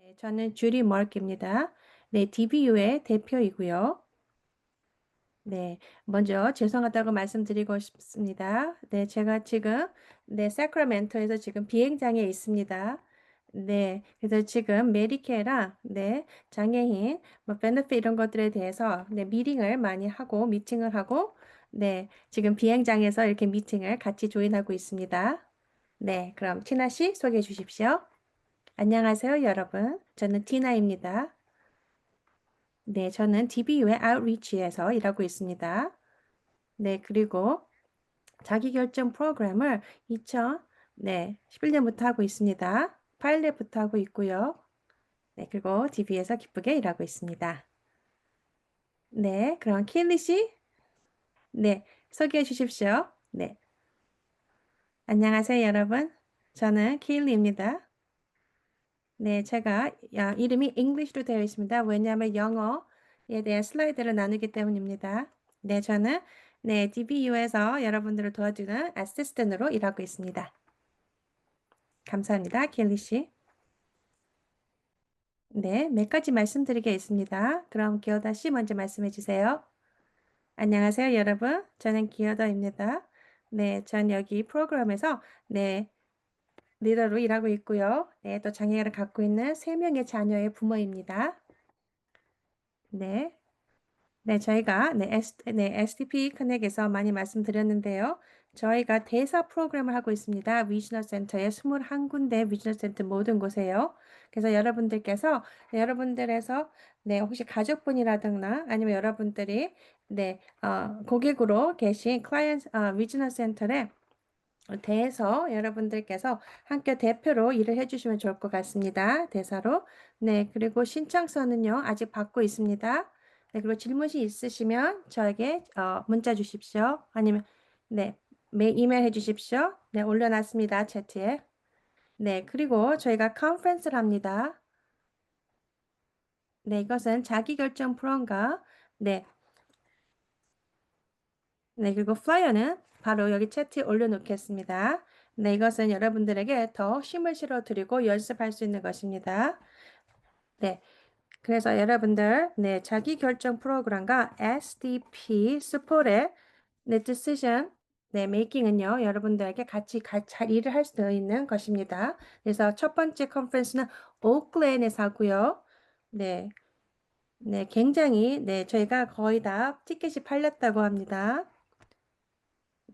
네, 저는 주리 멀크입니다. 네, DBU의 대표이고요. 네, 먼저 죄송하다고 말씀드리고 싶습니다. 네, 제가 지금 사크라멘토에서 지금 비행장에 있습니다. 네, 그래서 지금 메디케어랑 장애인 베네핏 이런 것들에 대해서 미팅을 많이 하고 미팅을 하고 지금 비행장에서 이렇게 미팅을 같이 조인하고 있습니다. 네, 그럼 티나 씨 소개해 주십시오. 안녕하세요, 여러분. 저는 티나입니다. 네, 저는 DBU의 아웃리치에서 일하고 있습니다. 네, 그리고 자기결정 프로그램을 2011년부터 하고 있습니다. 파일럿부터 하고 있고요. 네, 그리고 DB에서 기쁘게 일하고 있습니다. 네, 그럼 킬리 씨, 소개해 주십시오. 네, 안녕하세요, 여러분. 저는 킬리입니다. 네, 제가 이름이 잉글리시로 되어 있습니다. 왜냐하면 영어에 대한 슬라이드를 나누기 때문입니다. 네, 저는 DBU에서 여러분들을 도와주는 어시스턴트로 일하고 있습니다. 감사합니다, 켈리 씨. 네, 몇 가지 말씀드리겠습니다. 그럼 기어다 씨 먼저 말씀해 주세요. 안녕하세요, 여러분. 저는 기어다입니다. 네, 전 여기 프로그램에서 리더로 일하고 있고요. 네, 또 장애를 갖고 있는 3명의 자녀의 부모입니다. 네. 네, 저희가 SDP 커넥에서 많이 말씀드렸는데요. 저희가 대사 프로그램을 하고 있습니다. 위저널 센터에 21군데 위저널 센터 모든 곳에요. 그래서 여러분들에서 혹시 가족분이라든가 아니면 여러분들이 고객으로 계신 위저널 센터에 대해서 여러분들께서 학교 대표로 일을 해주시면 좋을 것 같습니다. 대사로. 네, 그리고 신청서는요, 아직 받고 있습니다. 네, 그리고 질문이 있으시면 저에게 문자 주십시오. 아니면, 네, 이메일 해 주십시오. 네, 올려놨습니다. 채트에. 네, 그리고 저희가 컨퍼런스를 합니다. 네, 이것은 자기결정 프로그램과 네, 그리고 플라이어는 바로 여기 채트에 올려놓겠습니다. 네, 이것은 여러분들에게 더 힘을 실어드리고 연습할 수 있는 것입니다. 네, 그래서 여러분들, 자기결정 프로그램과 SDP 스포의 decision, 메이킹은요, 여러분들에게 같이 잘 일을 할 수 있는 것입니다. 그래서 첫 번째 컨퍼런스는 오클랜에서 하고요. 네, 굉장히, 저희가 거의 다 티켓이 팔렸다고 합니다.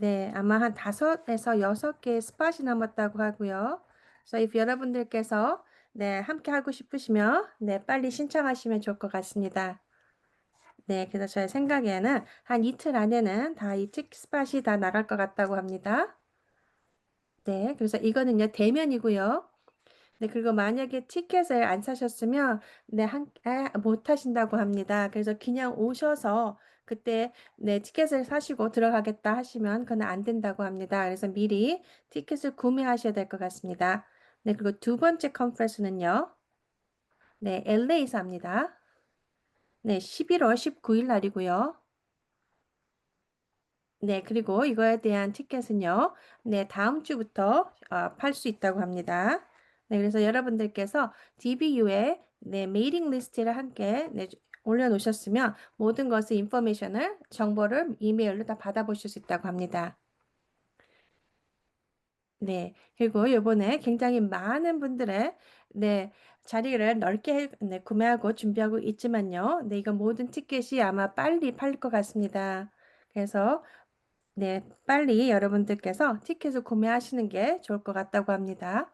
네, 아마 한 5에서 6개의 스팟이 남았다고 하고요. 그래서 if 여러분들께서 함께 하고 싶으시면 빨리 신청하시면 좋을 것 같습니다. 네, 그래서 제 생각에는 한 이틀 안에는 다 이 스팟이 다 나갈 것 같다고 합니다. 네, 그래서 이거는요, 대면이고요. 네, 그리고 만약에 티켓을 안 사셨으면, 못 하신다고 합니다. 그래서 그냥 오셔서 그때, 티켓을 사시고 들어가겠다 하시면 그건 안 된다고 합니다. 그래서 미리 티켓을 구매하셔야 될 것 같습니다. 네, 그리고 두 번째 컨퍼런스는요, LA에서 합니다. 네, 11월 19일 날이고요. 네, 그리고 이거에 대한 티켓은요, 다음 주부터 팔 수 있다고 합니다. 네, 그래서 여러분들께서 DBU에 메이링 리스트를 함께 올려놓으셨으면 모든 것의 인포메이션을, 정보를 이메일로 다 받아보실 수 있다고 합니다. 네, 그리고 이번에 굉장히 많은 분들의 자리를 넓게 구매하고 준비하고 있지만요. 이거 모든 티켓이 아마 빨리 팔릴 것 같습니다. 그래서 빨리 여러분들께서 티켓을 구매하시는 게 좋을 것 같다고 합니다.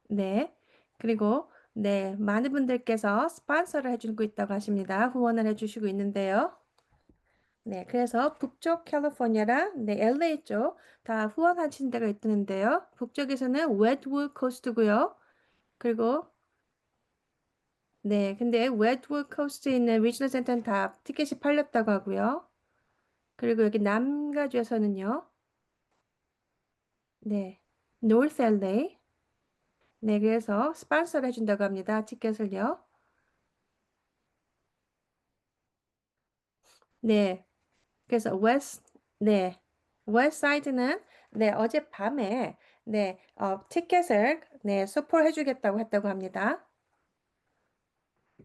네. 그리고 많은 분들께서 스폰서를 해주고 있다고 하십니다. 후원을 해주시고 있는데요. 네, 그래서 북쪽 캘리포니아랑 LA 쪽 다 후원하신 데가 있는데요. 북쪽에서는 웨드워드 코스트고요. 그리고 근데 웨드워드 코스트에 있는 리저널 센터는 다 티켓이 팔렸다고 하고요. 그리고 여기 남가주에서는요. 노스 LA. 그래서 스폰서를 해준다고 합니다. 티켓을요. 네, 그래서 네, 웨스트 사이드는 어젯밤에 네, 티켓을 네, 수포해 주겠다고 했다고 합니다.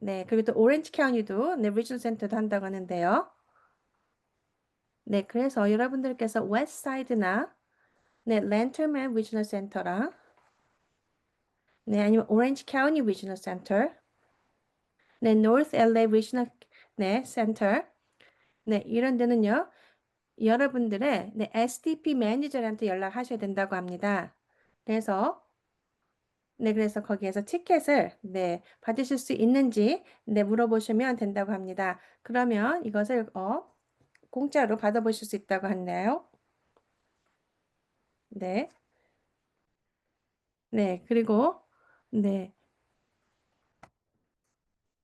네, 그리고 또 오렌지 카운티도 네, 리전 센터도 한다고 하는데요. 네, 그래서 여러분들께서 웨스트사이드나 네, 랜턴맨 리저널 센터랑 네, 아니면 오렌지 카운티 리저널 센터, 네, 노스 LA 리저널 네, 센터, 네, 이런 데는요. 여러분들의 네, SDP 매니저한테 연락하셔야 된다고 합니다. 그래서 네, 그래서 거기에서 티켓을 네, 받으실 수 있는지 네, 물어보시면 된다고 합니다. 그러면 이것을 공짜로 받아보실 수 있다고 하네요. 네. 네, 그리고 네.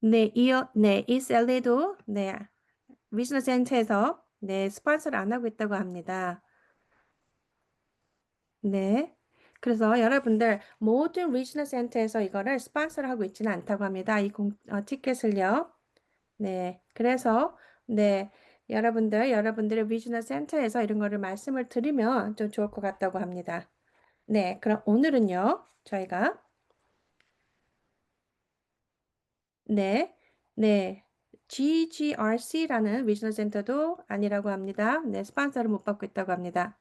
네, 이 셀리도 네, 리저널 센터에서 네, 스폰서를 안 하고 있다고 합니다. 네. 그래서 여러분들 모든 리저널 센터에서 이거를 스폰서를 하고 있지는 않다고 합니다. 티켓을요. 네. 그래서 네. 여러분들의 리저널 센터에서 이런 거를 말씀을 드리면 좀 좋을 것 같다고 합니다. 네. 그럼 오늘은요. 저희가 네. 네. GGRC라는 리저널 센터도 아니라고 합니다. 네. 스폰서를 못 받고 있다고 합니다.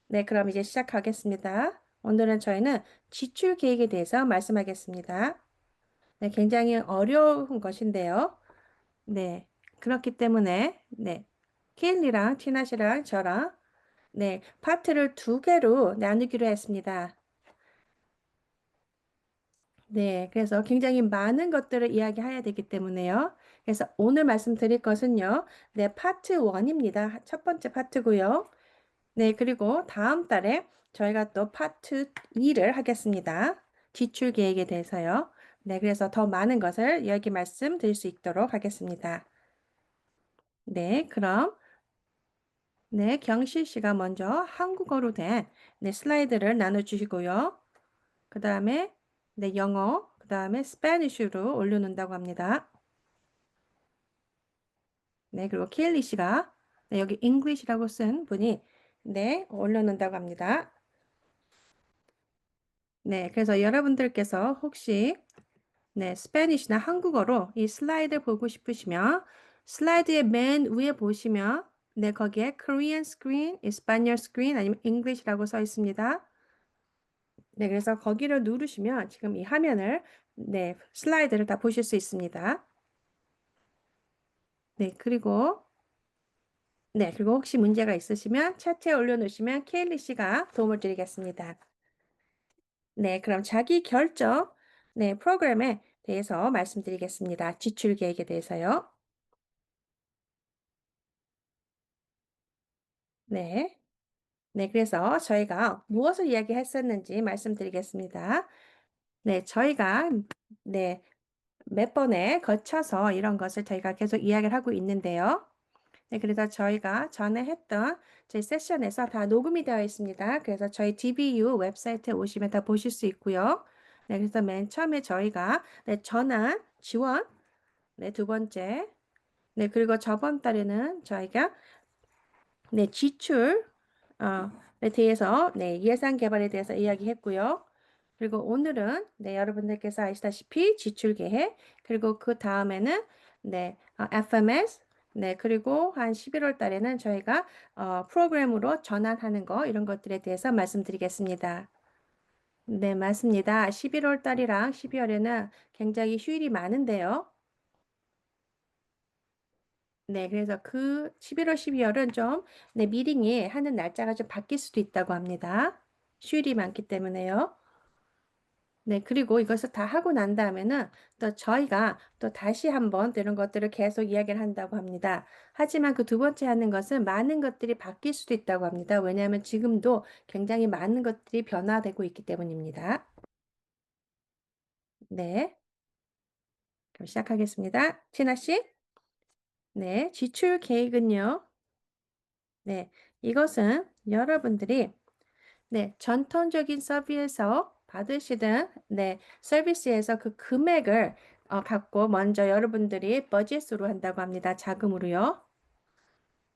네, 그럼 이제 시작하겠습니다. 오늘은 저희는 지출 계획에 대해서 말씀하겠습니다. 네, 굉장히 어려운 것인데요. 네, 그렇기 때문에, 네, 케일리랑 티나시랑 저랑, 네, 파트를 두 개로 나누기로 했습니다. 네, 그래서 굉장히 많은 것들을 이야기해야 되기 때문에요. 그래서 오늘 말씀드릴 것은요, 네, 파트 1입니다. 첫 번째 파트고요. 네, 그리고 다음 달에 저희가 또 파트 2를 하겠습니다. 지출 계획에 대해서요. 네, 그래서 더 많은 것을 여기 말씀드릴 수 있도록 하겠습니다. 네, 그럼 네, 경실 씨가 먼저 한국어로 된 네, 슬라이드를 나눠주시고요. 그 다음에 네, 영어, 그 다음에 스페니쉬로 올려놓는다고 합니다. 네, 그리고 켈리 씨가 네, 여기 English라고 쓴 분이 네, 올려놓는다고 합니다. 네, 그래서 여러분들께서 혹시 네, 스페니쉬나 한국어로 이 슬라이드 보고 싶으시면 슬라이드의 맨 위에 보시면 네, 거기에 Korean screen, Spanish screen 아니면 English라고 써 있습니다. 네, 그래서 거기를 누르시면 지금 이 화면을 네, 슬라이드를 다 보실 수 있습니다. 네, 그리고 혹시 문제가 있으시면 차트에 올려놓으시면 케일리 씨가 도움을 드리겠습니다. 네, 그럼 자기 결정 네, 프로그램에 대해서 말씀드리겠습니다. 지출 계획에 대해서요. 네. 네, 그래서 저희가 무엇을 이야기했었는지 말씀드리겠습니다. 네, 저희가 네, 몇 번에 거쳐서 이런 것을 저희가 계속 이야기를 하고 있는데요. 네, 그래서 저희가 전에 했던 저희 세션에서 다 녹음이 되어 있습니다. 그래서 저희 DBU 웹사이트에 오시면 다 보실 수 있고요. 네, 그래서 맨 처음에 저희가 네, 전환, 지원, 네, 두 번째, 네, 그리고 저번 달에는 저희가 네, 지출, 에 대해서, 네, 예산 개발에 대해서 이야기했고요. 그리고 오늘은, 네, 여러분들께서 아시다시피 지출 계획, 그리고 그 다음에는, 네, FMS, 네, 그리고 한 11월 달에는 저희가, 프로그램으로 전환하는 거, 이런 것들에 대해서 말씀드리겠습니다. 네, 맞습니다. 11월 달이랑 12월에는 굉장히 휴일이 많은데요. 네, 그래서 그 11월, 12월은 좀, 네, 미링이 하는 날짜가 좀 바뀔 수도 있다고 합니다. 휴일이 많기 때문에요. 네, 그리고 이것을 다 하고 난 다음에는 또 저희가 또 다시 한번 이런 것들을 계속 이야기를 한다고 합니다. 하지만 그 두 번째 하는 것은 많은 것들이 바뀔 수도 있다고 합니다. 왜냐하면 지금도 굉장히 많은 것들이 변화되고 있기 때문입니다. 네, 그럼 시작하겠습니다. 티나 씨? 네, 지출 계획은요. 네, 이것은 여러분들이 네, 전통적인 서비스에서 받으시던 네, 서비스에서 그 금액을 갖고 먼저 여러분들이 버짓으로 한다고 합니다. 자금으로요.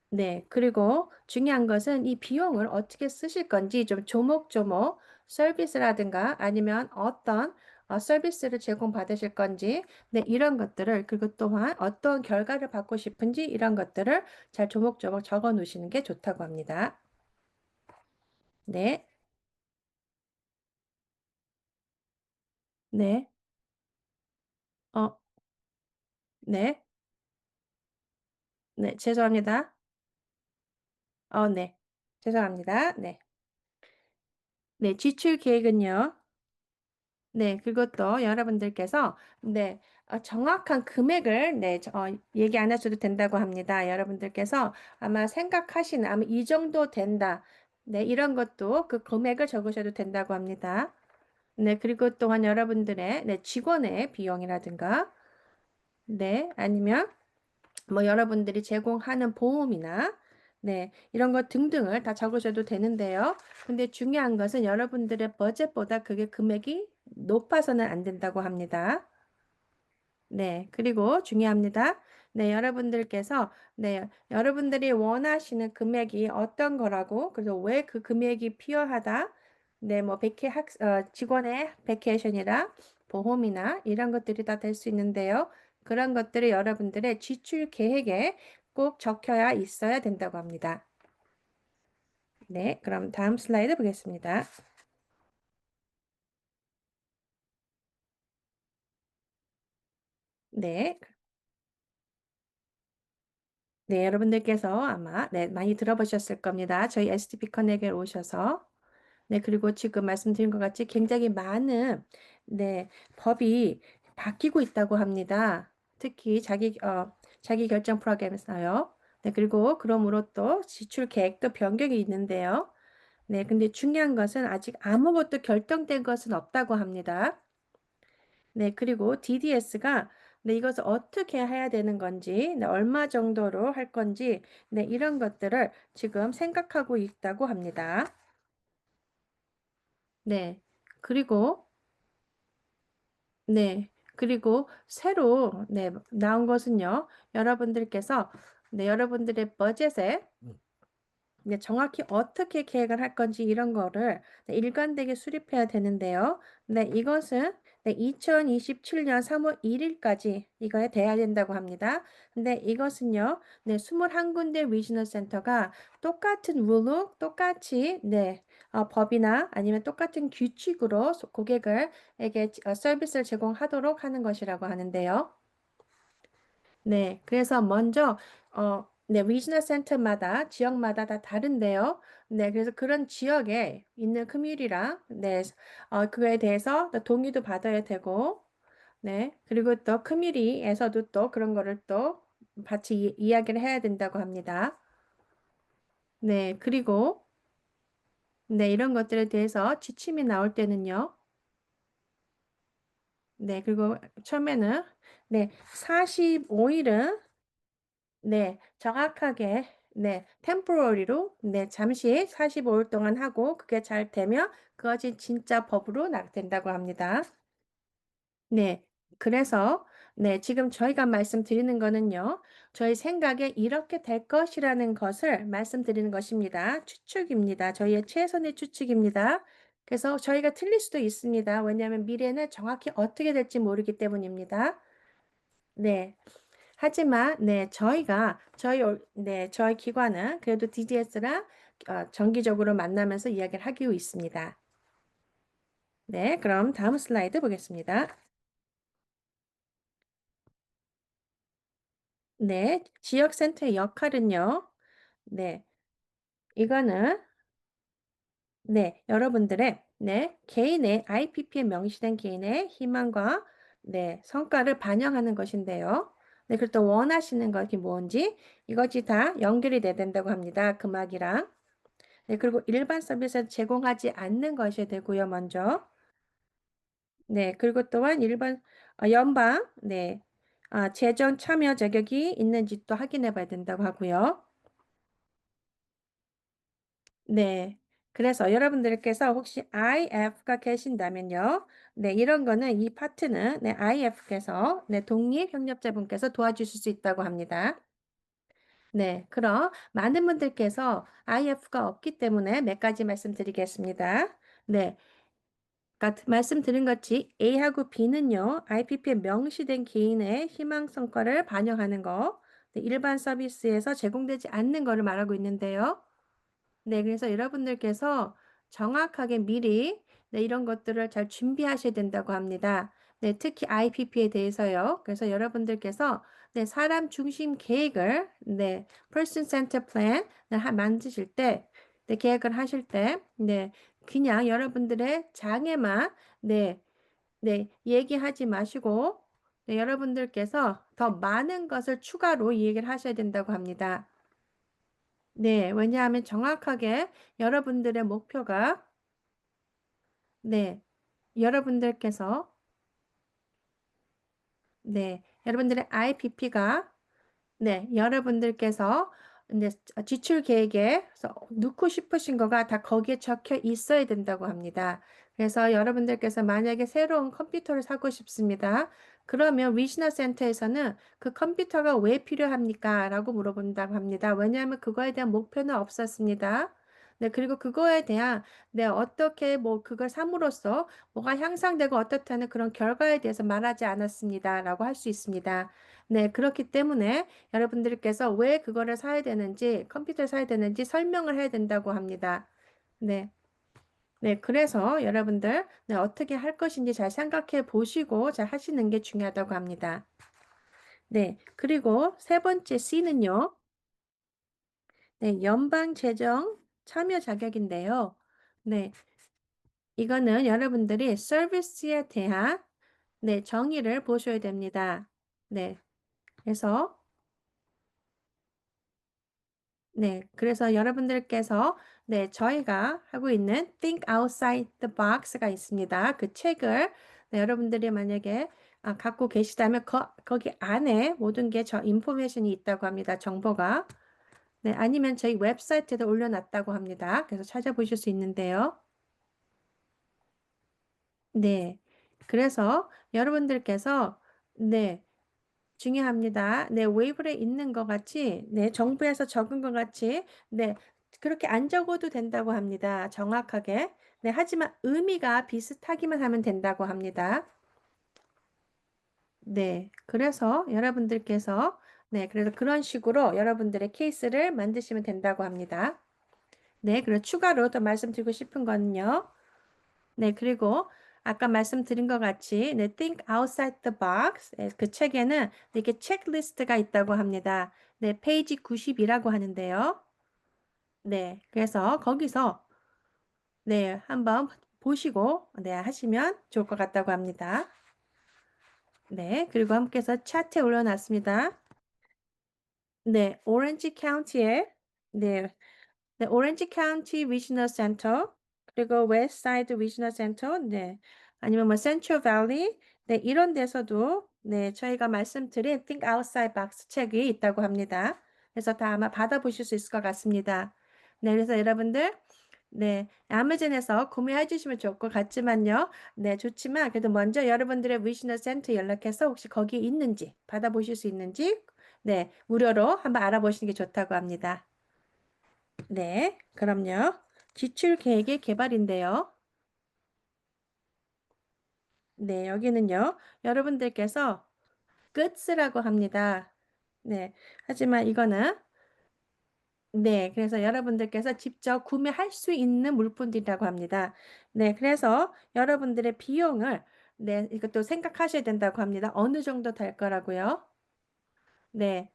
네, 그리고 중요한 것은 이 비용을 어떻게 쓰실 건지 좀 조목조목 서비스라든가 아니면 어떤 서비스를 제공받으실 건지, 네, 이런 것들을, 그리고 또한 어떤 결과를 받고 싶은지 이런 것들을 잘 조목조목 적어 놓으시는 게 좋다고 합니다. 네, 네, 어, 네, 네, 죄송합니다. 네, 죄송합니다. 네, 네, 지출 계획은요. 네, 그것도 여러분들께서 네, 정확한 금액을 얘기 안 하셔도 된다고 합니다. 여러분들께서 아마 생각하시는 아마 이 정도 된다. 네, 이런 것도 그 금액을 적으셔도 된다고 합니다. 네, 그리고 또한 여러분들의 직원의 비용이라든가 네, 아니면 뭐 여러분들이 제공하는 보험이나 네, 이런 것 등등을 다 적으셔도 되는데요. 근데 중요한 것은 여러분들의 버젯보다 그게 금액이 높아서는 안 된다고 합니다. 네, 그리고 중요합니다. 네, 여러분들께서, 네, 여러분들이 원하시는 금액이 어떤 거라고, 그래서 왜 그 금액이 필요하다, 네, 뭐, 직원의 베케이션이라 보험이나 이런 것들이 다 될 수 있는데요. 그런 것들이 여러분들의 지출 계획에 꼭 적혀야 있어야 된다고 합니다. 네, 그럼 다음 슬라이드 보겠습니다. 네, 네, 여러분들께서 아마, 네, 많이 들어보셨을 겁니다. 저희 STP 커넥에 오셔서. 네, 그리고 지금 말씀드린 것 같이 굉장히 많은, 네, 법이 바뀌고 있다고 합니다. 특히 자기 결정 프로그램에서요. 네, 그리고 그러므로 또 지출 계획도 변경이 있는데요. 네, 근데 중요한 것은 아직 아무것도 결정된 것은 없다고 합니다. 네, 그리고 DDS가 네, 이것을 어떻게 해야 되는 건지, 네, 얼마 정도로 할 건지, 네, 이런 것들을 지금 생각하고 있다고 합니다. 네, 그리고 네, 그리고 새로 네, 나온 것은요. 여러분들께서 여러분들의 버젯에 네, 정확히 어떻게 계획을 할 건지 이런 거를 네, 일관되게 수립해야 되는데요. 네, 이것은 네, 2027년 3월 1일까지 이거에 돼야 된다고 합니다. 근데 이것은요, 네, 21군데 리지널 센터가 똑같은 룰로 똑같이 법이나 아니면 똑같은 규칙으로 고객에게 서비스를 제공하도록 하는 것이라고 하는데요. 네, 그래서 먼저 리지널 센터마다 지역마다 다 다른데요. 네, 그래서 그런 지역에 있는 커뮤니티랑 그거에 대해서 또 동의도 받아야 되고, 네, 그리고 또 커뮤니티에서도 또 그런 거를 또 같이 이야기를 해야 된다고 합니다. 네, 그리고 네, 이런 것들에 대해서 지침이 나올 때는요. 네, 그리고 처음에는 45일은 정확하게, temporary로, 잠시 45일 동안 하고, 그게 잘 되면 그것이 진짜 법으로 된다고 합니다. 네. 그래서, 지금 저희가 말씀드리는 거는요, 저희 생각에 이렇게 될 것이라는 것을 말씀드리는 것입니다. 추측입니다. 저희의 최선의 추측입니다. 그래서 저희가 틀릴 수도 있습니다. 왜냐하면 미래는 정확히 어떻게 될지 모르기 때문입니다. 네. 하지만 저희 기관은 그래도 DDS랑 정기적으로 만나면서 이야기를 하고 있습니다. 네, 그럼 다음 슬라이드 보겠습니다. 네, 지역센터의 역할은요. 네, 이거는 여러분들의 개인의 IPP에 명시된 개인의 희망과 성과를 반영하는 것인데요. 네, 그리고 또 원하시는 것이 뭔지 이것이 다 연결이 돼야 된다고 합니다. 금액이랑. 네, 그리고 일반 서비스를 제공하지 않는 것이 되고요, 먼저. 네, 그리고 또한 연방, 재정 참여 자격이 있는지 또 확인해 봐야 된다고 하고요. 네, 그래서 여러분들께서 혹시 IF가 계신다면요. 네, 이런 거는 이 파트는 IF께서 독립협력자분께서 도와주실 수 있다고 합니다. 네, 그럼 많은 분들께서 IF가 없기 때문에 몇 가지 말씀드리겠습니다. 네, 말씀드린 것이 A하고 B는요, IPP에 명시된 개인의 희망 성과를 반영하는 거, 네, 일반 서비스에서 제공되지 않는 거를 말하고 있는데요. 네, 그래서 여러분들께서 정확하게 미리 네, 이런 것들을 잘 준비하셔야 된다고 합니다. 네, 특히 IPP에 대해서요. 그래서 여러분들께서 네, 사람 중심 계획을 네, Person Center Plan 만드실 때, 네, 계획을 하실 때, 네, 그냥 여러분들의 장애만 네, 네, 얘기하지 마시고 네, 여러분들께서 더 많은 것을 추가로 이 얘기를 하셔야 된다고 합니다. 네, 왜냐하면 정확하게 여러분들의 목표가, 네, 여러분들께서, 네, 여러분들의 IPP가, 네, 여러분들께서 네, 지출 계획에 넣고 싶으신 거가 다 거기에 적혀 있어야 된다고 합니다. 그래서 여러분들께서 만약에 새로운 컴퓨터를 사고 싶습니다. 그러면 위시너 센터에서는 그 컴퓨터가 왜 필요합니까? 라고 물어본다고 합니다. 왜냐하면 그거에 대한 목표는 없었습니다. 네, 그리고 그거에 대한, 네, 어떻게 뭐 그걸 삼으로써 뭐가 향상되고 어떻다는 그런 결과에 대해서 말하지 않았습니다. 라고 할 수 있습니다. 네, 그렇기 때문에 여러분들께서 왜 그거를 사야 되는지, 컴퓨터를 사야 되는지 설명을 해야 된다고 합니다. 네. 네, 그래서 여러분들, 네, 어떻게 할 것인지 잘 생각해 보시고 잘 하시는 게 중요하다고 합니다. 네, 그리고 세 번째 C는요, 네, 연방재정 참여 자격인데요. 네, 이거는 여러분들이 서비스에 대한, 네, 정의를 보셔야 됩니다. 네, 그래서 네, 그래서 여러분들께서 네, 저희가 하고 있는 Think Outside the Box가 있습니다. 그 책을 네, 여러분들이 만약에 갖고 계시다면 거기 안에 모든 게 저 인포메이션이 있다고 합니다. 정보가. 네, 아니면 저희 웹사이트에도 올려놨다고 합니다. 그래서 찾아보실 수 있는데요. 네, 그래서 여러분들께서 네, 중요합니다. 네, 웨이블에 있는 것 같이, 네, 정부에서 적은 것 같이, 네, 그렇게 안 적어도 된다고 합니다. 정확하게. 네, 하지만 의미가 비슷하기만 하면 된다고 합니다. 네, 그래서 여러분들께서, 네, 그래서 그런 식으로 여러분들의 케이스를 만드시면 된다고 합니다. 네, 그리고 추가로 더 말씀드리고 싶은 거는요. 네, 그리고 아까 말씀드린 것 같이 네, Think Outside the Box 그 책에는 이렇게 체크리스트가 있다고 합니다. 네, 페이지 90이라고 하는데요. 네, 그래서 거기서 네, 한번 보시고 네, 하시면 좋을 것 같다고 합니다. 네, 그리고 함께서 차트에 올려놨습니다. 네, 오렌지 카운티에 네, 네, 오렌지 카운티 리지널 센터 그리고 웨스트 사이드 리지널 센터 네 아니면 뭐 센트럴 밸리 네 이런 데서도 네 저희가 말씀드린 Think Outside Box 책이 있다고 합니다. 그래서 다 아마 받아보실 수 있을 것 같습니다. 네 그래서 여러분들 네 아마존에서 구매해 주시면 좋을 것 같지만요. 네 좋지만 그래도 먼저 여러분들의 리지널 센터 연락해서 혹시 거기에 있는지 받아보실 수 있는지 네 무료로 한번 알아보시는 게 좋다고 합니다. 네, 그럼요. 지출 계획의 개발인데요. 네, 여기는요. 여러분들께서 goods라고 합니다. 네, 하지만 이거는 네, 그래서 여러분들께서 직접 구매할 수 있는 물품들이라고 합니다. 네, 그래서 여러분들의 비용을 네, 이것도 생각하셔야 된다고 합니다. 어느 정도 될 거라고요. 네.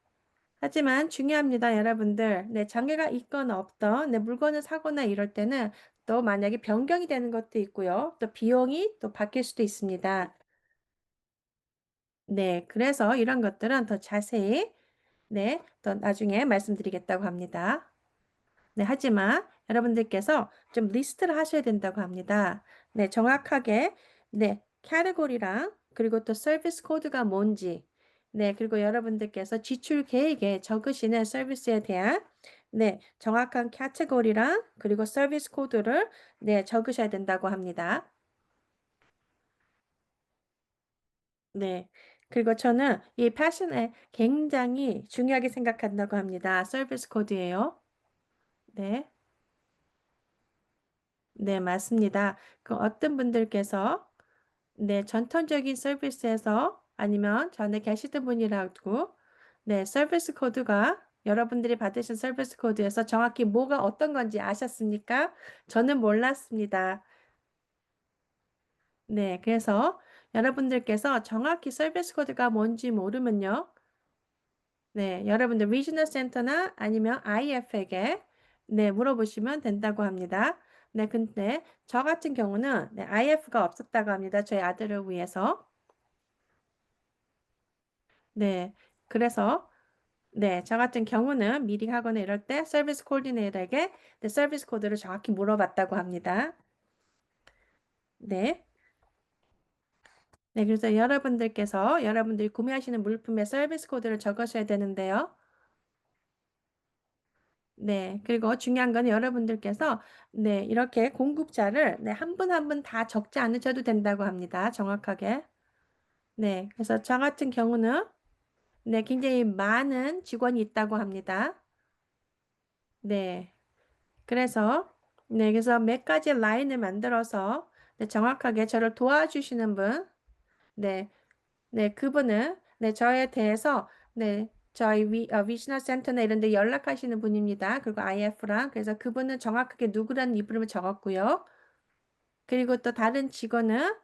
하지만 중요합니다, 여러분들. 네, 장애가 있건 없던 네, 물건을 사거나 이럴 때는 또 만약에 변경이 되는 것도 있고요. 또 비용이 또 바뀔 수도 있습니다. 네, 그래서 이런 것들은 더 자세히 네, 또 나중에 말씀드리겠다고 합니다. 네, 하지만 여러분들께서 좀 리스트를 하셔야 된다고 합니다. 네, 정확하게 네, 카테고리랑 그리고 또 서비스 코드가 뭔지 네, 그리고 여러분들께서 지출 계획에 적으시는 서비스에 대한 네, 정확한 카테고리랑 그리고 서비스 코드를 네, 적으셔야 된다고 합니다. 네. 그리고 저는 이 패션에 굉장히 중요하게 생각한다고 합니다. 서비스 코드예요. 네. 네, 맞습니다. 그 어떤 분들께서 네, 전통적인 서비스에서 아니면 전에 계시던 분이라고 네, 서비스 코드가 여러분들이 받으신 서비스 코드에서 정확히 뭐가 어떤 건지 아셨습니까? 저는 몰랐습니다. 네, 그래서 여러분들께서 정확히 서비스 코드가 뭔지 모르면요. 네, 여러분들 리지널 센터나 아니면 IF에게 네, 물어보시면 된다고 합니다. 네, 근데 저 같은 경우는 네, IF가 없었다고 합니다. 저희 아들을 위해서. 네, 그래서 네, 저 같은 경우는 미팅 하거나 이럴 때 서비스 코디네이터에게 네, 서비스 코드를 정확히 물어봤다고 합니다. 네. 네, 그래서 여러분들께서 여러분들이 구매하시는 물품의 서비스 코드를 적으셔야 되는데요. 네, 그리고 중요한 건 여러분들께서 네, 이렇게 공급자를 네, 한 분 한 분 다 적지 않으셔도 된다고 합니다. 정확하게. 네, 그래서 저 같은 경우는 네, 굉장히 많은 직원이 있다고 합니다. 네, 그래서 네, 그래서 몇 가지 라인을 만들어서 네, 정확하게 저를 도와주시는 분, 네, 네, 그분은 네, 저에 대해서 네, 저희 위시널 센터나 이런 데 연락하시는 분입니다. 그리고 IF랑 그래서 그분은 정확하게 누구라는 이름을 적었고요. 그리고 또 다른 직원은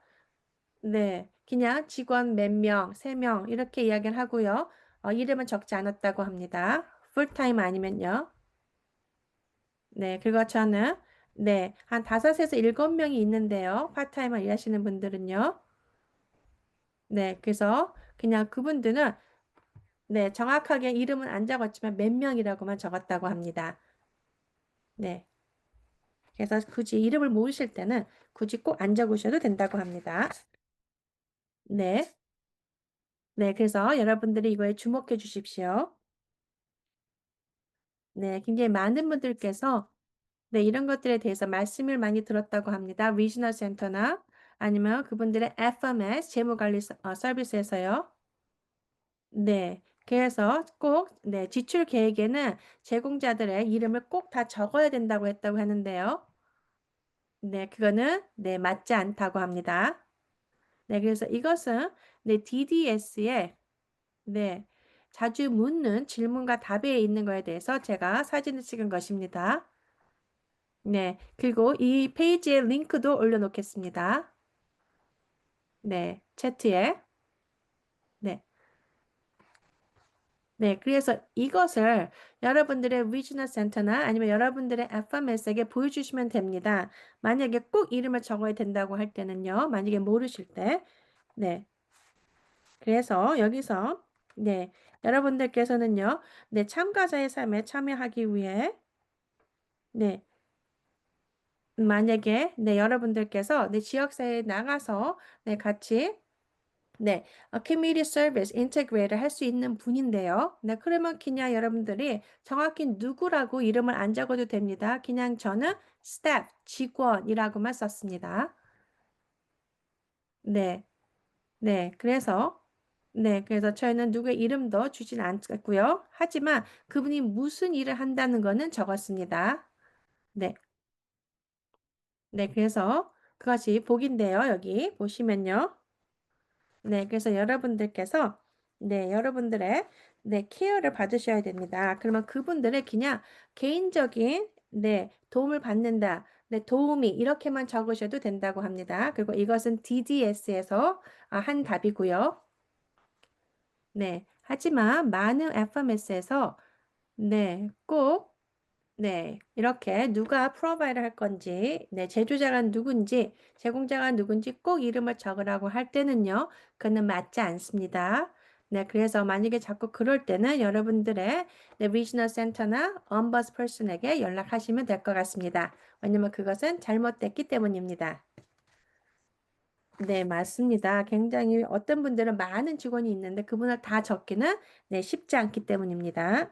네, 그냥 직원 몇 명, 세 명 이렇게 이야기를 하고요. 이름은 적지 않았다고 합니다. 풀타임 아니면요. 네, 그리고 저는 네, 한 다섯에서 일곱 명이 있는데요. 파타임을 일하시는 분들은요. 네, 그래서 그냥 그분들은 네, 정확하게 이름은 안 적었지만 몇 명이라고만 적었다고 합니다. 네, 그래서 굳이 이름을 모르실 때는 굳이 꼭 안 적으셔도 된다고 합니다. 네, 네, 그래서 여러분들이 이거에 주목해 주십시오. 네, 굉장히 많은 분들께서 네, 이런 것들에 대해서 말씀을 많이 들었다고 합니다. 리지널 센터나 아니면 그분들의 FMS 재무관리 서비스에서요. 네, 그래서 꼭 네, 지출 계획에는 제공자들의 이름을 꼭 다 적어야 된다고 했다고 하는데요. 네, 그거는 네, 맞지 않다고 합니다. 네, 그래서 이것은 네, DDS에 네, 자주 묻는 질문과 답에 있는 거에 대해서 제가 사진을 찍은 것입니다. 네, 그리고 이 페이지에 링크도 올려놓겠습니다. 네, 채트에. 네. 네, 그래서 이것을 여러분들의 리지널 센터나 아니면 여러분들의 FMS에게 보여주시면 됩니다. 만약에 꼭 이름을 적어야 된다고 할 때는요, 만약에 모르실 때, 네, 그래서 여기서, 네, 여러분들께서는요, 네, 참가자의 삶에 참여하기 위해, 네, 만약에, 네, 여러분들께서, 네, 지역사회에 나가서, 네, 같이 네, Community Service Integrator 할 수 있는 분인데요. 네, 그러면 그냥 여러분들이 정확히 누구라고 이름을 안 적어도 됩니다. 그냥 저는 staff, 직원이라고만 썼습니다. 네, 네, 그래서 저희는 누구의 이름도 주진 않았고요. 하지만 그분이 무슨 일을 한다는 거는 적었습니다. 네, 네, 그래서 그것이 복인데요. 여기 보시면요. 네, 그래서 여러분들께서 네, 여러분들의 네, 케어를 받으셔야 됩니다. 그러면 그분들의 그냥 개인적인 네, 도움을 받는다. 네, 도우미 이렇게만 적으셔도 된다고 합니다. 그리고 이것은 DDS에서 한 답이고요. 네, 하지만 많은 FMS에서 네, 꼭 네, 이렇게 누가 프로바이드 할 건지, 네, 제조자가 누군지, 제공자가 누군지 꼭 이름을 적으라고 할 때는요, 그는 맞지 않습니다. 네, 그래서 만약에 자꾸 그럴 때는 여러분들의 네, 리지널 센터나 엄버스 퍼슨에게 연락하시면 될 것 같습니다. 왜냐면 그것은 잘못됐기 때문입니다. 네, 맞습니다. 굉장히 어떤 분들은 많은 직원이 있는데 그분을 다 적기는 네, 쉽지 않기 때문입니다.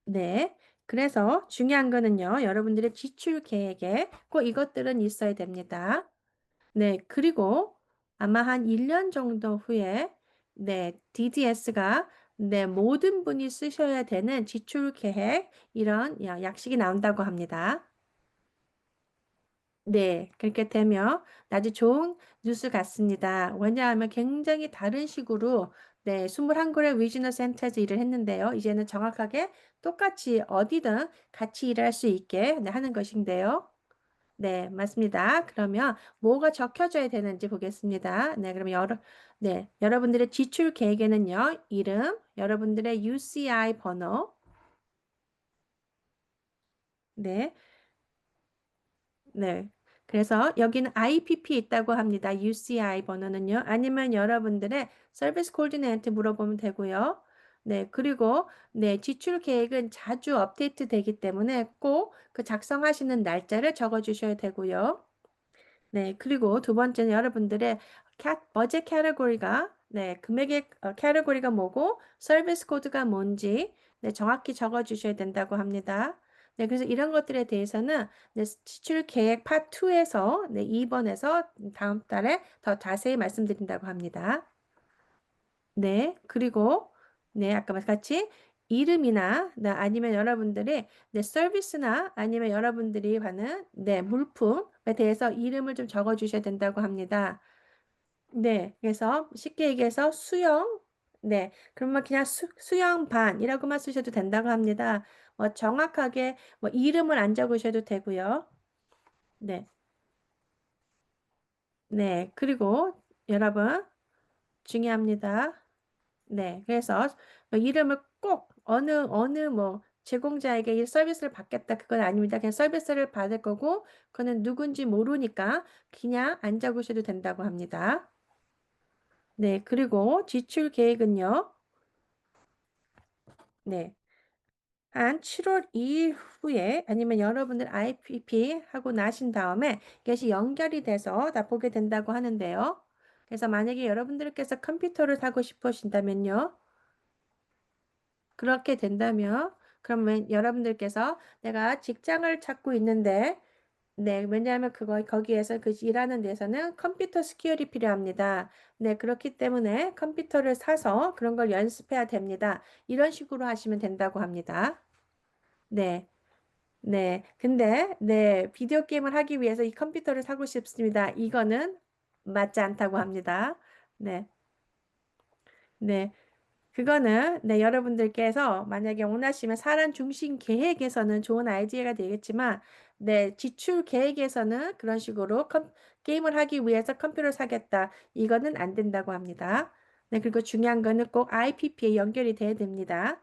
네. 그래서 중요한 거는요, 여러분들의 지출 계획에 꼭 이것들은 있어야 됩니다. 네. 그리고 아마 한 1년 정도 후에 네, DDS가 네, 모든 분이 쓰셔야 되는 지출 계획 이런 약식이 나온다고 합니다. 네, 그렇게 되면 아주 좋은 뉴스 같습니다. 왜냐하면 굉장히 다른 식으로 네, 21군의 위즈너 센터에서 일을 했는데요. 이제는 정확하게 똑같이 어디든 같이 일할 수 있게 네, 하는 것인데요. 네, 맞습니다. 그러면 뭐가 적혀져야 되는지 보겠습니다. 네, 그러면 여러분들의 지출 계획에는요, 이름, 여러분들의 UCI 번호, 네, 네. 그래서 여기는 IPP 있다고 합니다. UCI 번호는요. 아니면 여러분들의 서비스 코디네이터 물어보면 되고요. 네, 그리고 네, 지출 계획은 자주 업데이트 되기 때문에 꼭 그 작성하시는 날짜를 적어 주셔야 되고요. 네, 그리고 두 번째는 여러분들의 버젯 캐러고리가 네, 금액의 캐러고리가 뭐고 서비스 코드가 뭔지 네, 정확히 적어 주셔야 된다고 합니다. 네, 그래서 이런 것들에 대해서는 네, 지출 계획 파트 2에서 네, 2번에서 다음 달에 더 자세히 말씀드린다고 합니다. 네, 그리고 네, 아까 같이 이름이나 네, 아니면 여러분들의 네, 서비스나 아니면 여러분들이 하는 네, 물품에 대해서 이름을 좀 적어 주셔야 된다고 합니다. 네, 그래서 쉽게 얘기해서 수영, 네, 그러면 그냥 수영 반이라고만 쓰셔도 된다고 합니다. 뭐 정확하게 뭐 이름을 안 적으셔도 되고요. 네, 네, 그리고 여러분 중요합니다. 네, 그래서 뭐 이름을 꼭 어느 뭐 제공자에게 이 서비스를 받겠다 그건 아닙니다. 그냥 서비스를 받을 거고 그는 누군지 모르니까 그냥 안 적으셔도 된다고 합니다. 네, 그리고 지출 계획은요. 네, 한 7월 2일 후에 아니면 여러분들 IPP 하고 나신 다음에 이것이 연결이 돼서 다 보게 된다고 하는데요. 그래서 만약에 여러분들께서 컴퓨터를 사고 싶으신다면요. 그렇게 된다면 그러면 여러분들께서 내가 직장을 찾고 있는데 네, 왜냐하면 거기에서 그 일하는 데서는 컴퓨터 스킬이 필요합니다. 네, 그렇기 때문에 컴퓨터를 사서 그런 걸 연습해야 됩니다. 이런 식으로 하시면 된다고 합니다. 네, 네. 근데, 네, 비디오 게임을 하기 위해서 이 컴퓨터를 사고 싶습니다. 이거는 맞지 않다고 합니다. 네, 네. 그거는 네, 여러분들께서 만약에 원하시면 사람 중심 계획에서는 좋은 아이디어가 되겠지만 네, 지출 계획에서는 그런 식으로 게임을 하기 위해서 컴퓨터를 사겠다. 이거는 안 된다고 합니다. 네, 그리고 중요한 거는 꼭 IPP에 연결이 돼야 됩니다.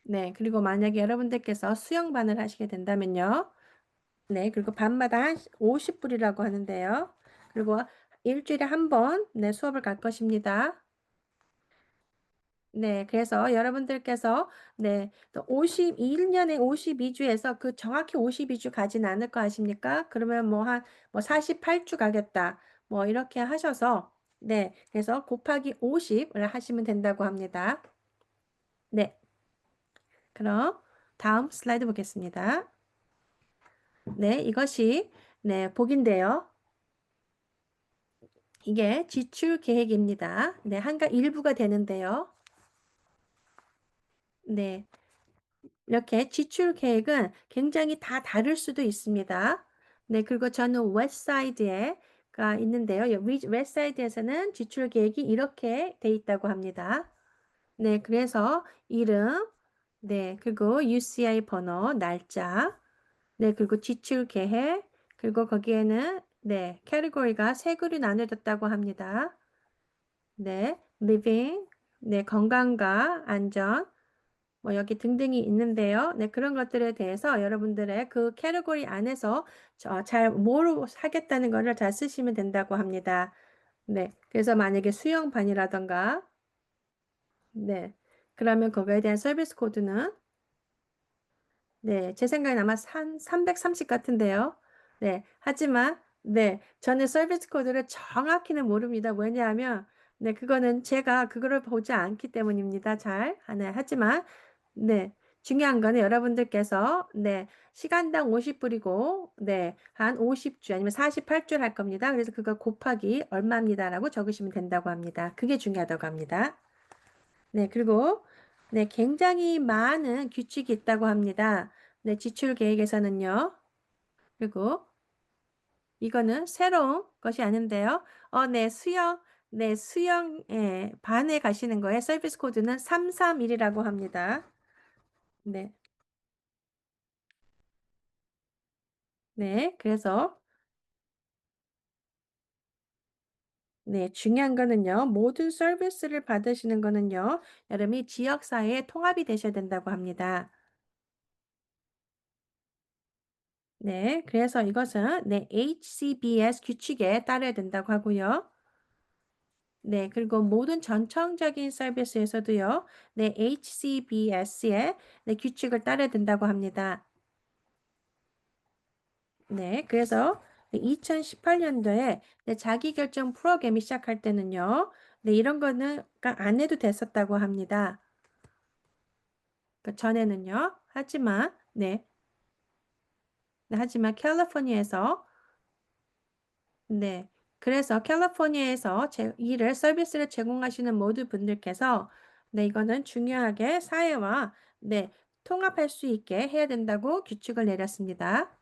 네, 그리고 만약에 여러분들께서 수영반을 하시게 된다면요. 네, 그리고 밤마다 한 50불이라고 하는데요. 그리고 일주일에 한 번, 네, 수업을 갈 것입니다. 네, 그래서 여러분들께서 네, 또 51년에 52주에서 그 정확히 52주 가진 않을 거 아십니까? 그러면 뭐 한 뭐 48주 가겠다. 뭐 이렇게 하셔서 네, 그래서 곱하기 50을 하시면 된다고 합니다. 네, 그럼 다음 슬라이드 보겠습니다. 네, 이것이 네, 복인데요. 이게 지출 계획입니다. 네, 한가 일부가 되는데요. 네. 이렇게 지출 계획은 굉장히 다 다를 수도 있습니다. 네, 그리고 저는 웹사이트에가 있는데요. 웹사이트에서는 지출 계획이 이렇게 돼 있다고 합니다. 네, 그래서 이름, 네, 그리고 UCI 번호, 날짜, 네, 그리고 지출 계획, 그리고 거기에는 네, 캐리고리가 세 그룹이 나눠졌다고 합니다. 네, living, 네, 건강과 안전, 뭐 여기 등등이 있는데요. 네, 그런 것들에 대해서 여러분들의 그 캐러고리 안에서 잘 뭐로 하겠다는 거를 잘 쓰시면 된다고 합니다. 네, 그래서 만약에 수영반이라던가, 네, 그러면 그거에 대한 서비스 코드는 네, 제 생각엔 아마 330 같은데요. 네, 하지만, 네, 저는 서비스 코드를 정확히는 모릅니다. 왜냐하면, 네, 그거는 제가 그거를 보지 않기 때문입니다. 잘. 네, 하지만, 네, 중요한 거는 여러분들께서 네, 시간당 50불이고 네, 한 50주 아니면 48주를 할 겁니다. 그래서 그거 곱하기 얼마입니다라고 적으시면 된다고 합니다. 그게 중요하다고 합니다. 네, 그리고 네, 굉장히 많은 규칙이 있다고 합니다. 네, 지출 계획에서는요. 그리고 이거는 새로운 것이 아닌데요. 네, 네, 수영에 반에 가시는 거에 서비스 코드는 331이라고 합니다. 네, 네, 그래서 네, 중요한 거는요. 모든 서비스를 받으시는 거는요. 여러분이 지역사회에 통합이 되셔야 된다고 합니다. 네, 그래서 이것은 네, HCBS 규칙에 따라야 된다고 하고요. 네, 그리고 모든 전청적인 서비스에서도요. 네, HCBS의 네, 규칙을 따라야 된다고 합니다. 네, 그래서 2018년도에 자기결정 프로그램이 시작할 때는요. 네, 이런 거는 안 해도 됐었다고 합니다. 그 전에는요. 하지만 캘리포니아에서 네. 그래서 캘리포니아에서 이를 서비스를 제공하시는 모든 분들께서 네, 이거는 중요하게 사회와 네, 통합할 수 있게 해야 된다고 규칙을 내렸습니다.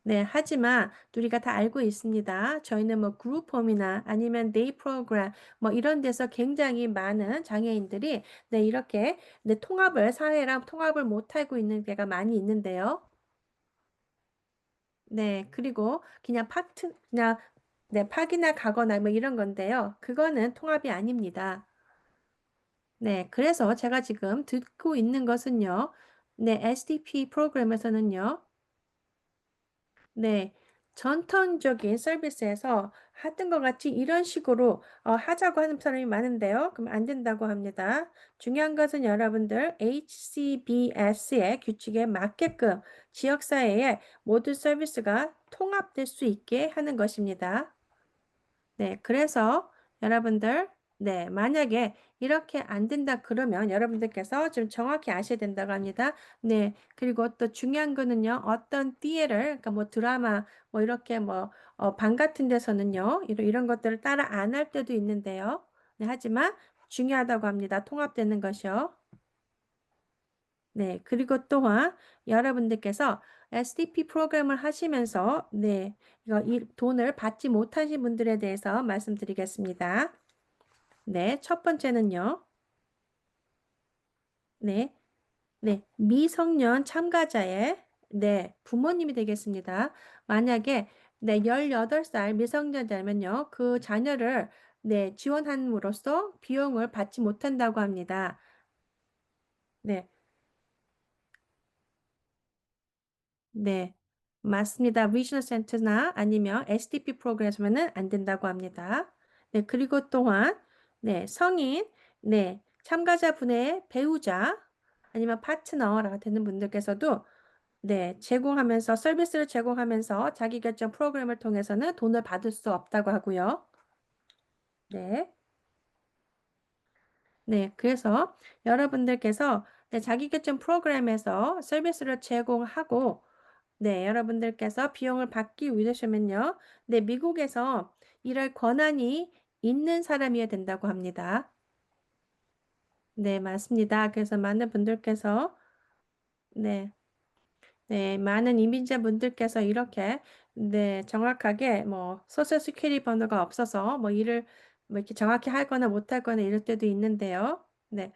네, 하지만 우리가 다 알고 있습니다. 저희는 뭐 그룹홈이나 아니면 데이 프로그램 뭐 이런 데서 굉장히 많은 장애인들이 네, 이렇게 네, 사회랑 통합을 못하고 있는 데가 많이 있는데요. 네, 그리고 그냥 네, 파기나 가거나 뭐 이런 건데요. 그거는 통합이 아닙니다. 네, 그래서 제가 지금 듣고 있는 것은요. 네, SDP 프로그램에서는요. 네, 전통적인 서비스에서 하던 것 같이 이런 식으로 하자고 하는 사람이 많은데요. 그럼 안 된다고 합니다. 중요한 것은 여러분들 HCBS의 규칙에 맞게끔 지역사회에 모든 서비스가 통합될 수 있게 하는 것입니다. 네, 그래서 여러분들, 네, 만약에 이렇게 안 된다 그러면 여러분들께서 좀 정확히 아셔야 된다고 합니다. 네, 그리고 또 중요한 거는요, 어떤 띠에를, 그러니까 뭐 드라마, 뭐 이렇게 방 같은 데서는요, 이런 것들을 따라 안 할 때도 있는데요. 네, 하지만 중요하다고 합니다. 통합되는 것이요. 네, 그리고 또한 여러분들께서 SDP 프로그램을 하시면서 이거 이 돈을 받지 못하신 분들에 대해서 말씀드리겠습니다. 네, 첫 번째는요. 네, 미성년 참가자의 부모님이 되겠습니다. 만약에 18살 미성년자면요. 그 자녀를 지원함으로써 비용을 받지 못한다고 합니다. 네. 네, 맞습니다. 리저널 센터나 아니면 SDP 프로그램에서는 안 된다고 합니다. 네, 그리고 또한 성인, 참가자분의 배우자 아니면 파트너가 되는 분들께서도 서비스를 제공하면서 자기결정 프로그램을 통해서는 돈을 받을 수 없다고 하고요. 네. 네, 그래서 여러분들께서 자기결정 프로그램에서 서비스를 제공하고 여러분들께서 비용을 받기 위해서면요. 미국에서 일할 권한이 있는 사람이어야 된다고 합니다. 네, 맞습니다. 그래서 많은 분들께서 네, 많은 이민자분들께서 이렇게 정확하게 뭐 소셜 시큐리티 번호가 없어서 뭐 일을 뭐 이렇게 정확히 하거나 못하거나 이럴 때도 있는데요. 네.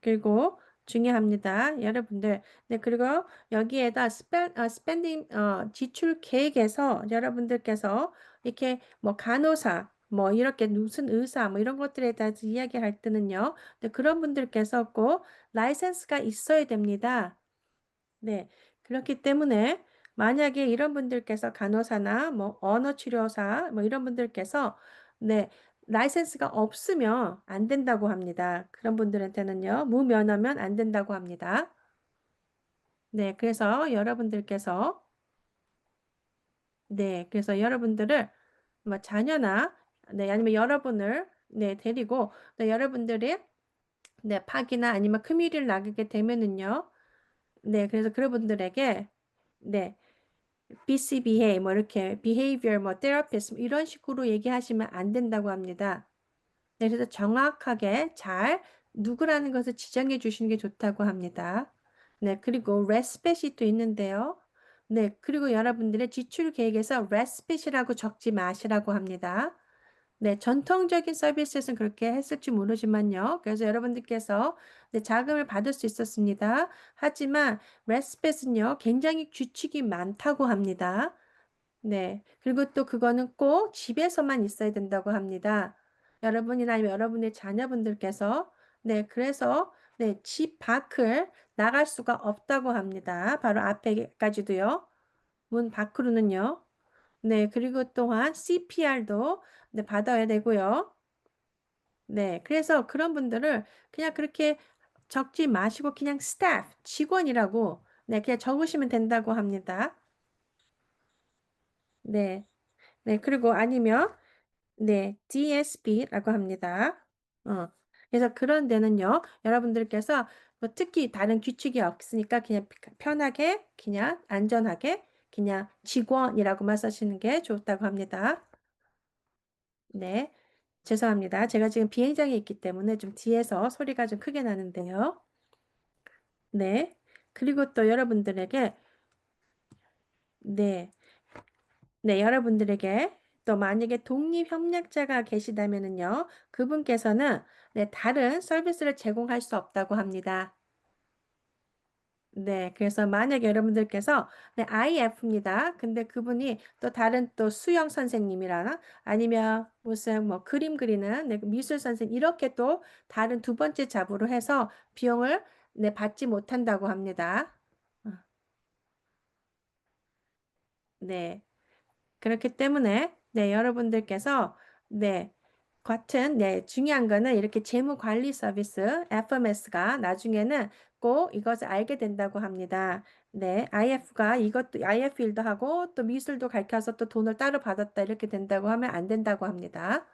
그리고 중요합니다. 여러분들. 네, 그리고 여기에다 스펜딩, 지출 계획에서 여러분들께서 이렇게 뭐 간호사, 뭐 이렇게 무슨 의사, 뭐 이런 것들에 대해서 이야기할 때는요. 네, 그런 분들께서 꼭 라이센스가 있어야 됩니다. 네. 그렇기 때문에 만약에 이런 분들께서 간호사나 뭐 언어치료사 뭐 이런 분들께서 네, 라이센스가 없으면 안 된다고 합니다. 그런 분들한테는요, 무면허면 안 된다고 합니다. 네, 그래서 여러분들을 뭐 자녀나 아니면 여러분을 데리고 여러분들이 네, 파기나 아니면 금요일을 나가게 되면은요. 네, 그래서 그런 분들에게 네, BCBA 뭐 이렇게 behavior 뭐 therapist 뭐 이런 식으로 얘기하시면 안 된다고 합니다. 네, 그래서 정확하게 잘 누구라는 것을 지정해 주시는 게 좋다고 합니다. 네, 그리고 respite이 또 있는데요. 네, 그리고 여러분들의 지출 계획에서 respite이라고 적지 마시라고 합니다. 네, 전통적인 서비스에서는 그렇게 했을지 모르지만요. 그래서 여러분들께서 네, 자금을 받을 수 있었습니다. 하지만 respite은요, 굉장히 규칙이 많다고 합니다. 네. 그리고 또 그거는 꼭 집에서만 있어야 된다고 합니다. 여러분이나 아니면 여러분의 자녀분들께서 네, 그래서 네, 집 밖을 나갈 수가 없다고 합니다. 바로 앞에까지도요. 문 밖으로는요. 네, 그리고 또한 CPR도 네, 받아야 되고요. 네, 그래서 그런 분들을 그냥 그렇게 적지 마시고 그냥 staff, 직원이라고 네, 그냥 적으시면 된다고 합니다. 네. 네, 그리고 아니면 네, DSP라고 합니다. 어. 그래서 그런 데는요, 여러분들께서 뭐 특히 다른 규칙이 없으니까 그냥 편하게, 그냥 안전하게, 그냥 직원이라고만 쓰시는 게 좋다고 합니다. 네, 죄송합니다. 제가 지금 비행장에 있기 때문에 좀 뒤에서 소리가 좀 크게 나는데요. 네, 그리고 또 여러분들에게, 네, 네, 여러분들에게 또 만약에 독립협력자가 계시다면은요, 그분께서는 네, 다른 서비스를 제공할 수 없다고 합니다. 네, 그래서 만약에 여러분들께서 네, IF입니다. 근데 그분이 또 다른 또 수영 선생님이나 아니면 무슨 뭐 그림 그리는 네, 미술 선생님 이렇게 또 다른 두 번째 잡으로 해서 비용을 네, 받지 못한다고 합니다. 어, 네. 그렇기 때문에 네, 여러분들께서 네, 같은 네, 중요한 거는 이렇게 재무 관리 서비스 FMS가 나중에는 꼭 이것을 알게 된다고 합니다. 네, IF가 이것도 IF 일도 하고 또 미술도 가르쳐서 또 돈을 따로 받았다 이렇게 된다고 하면 안 된다고 합니다.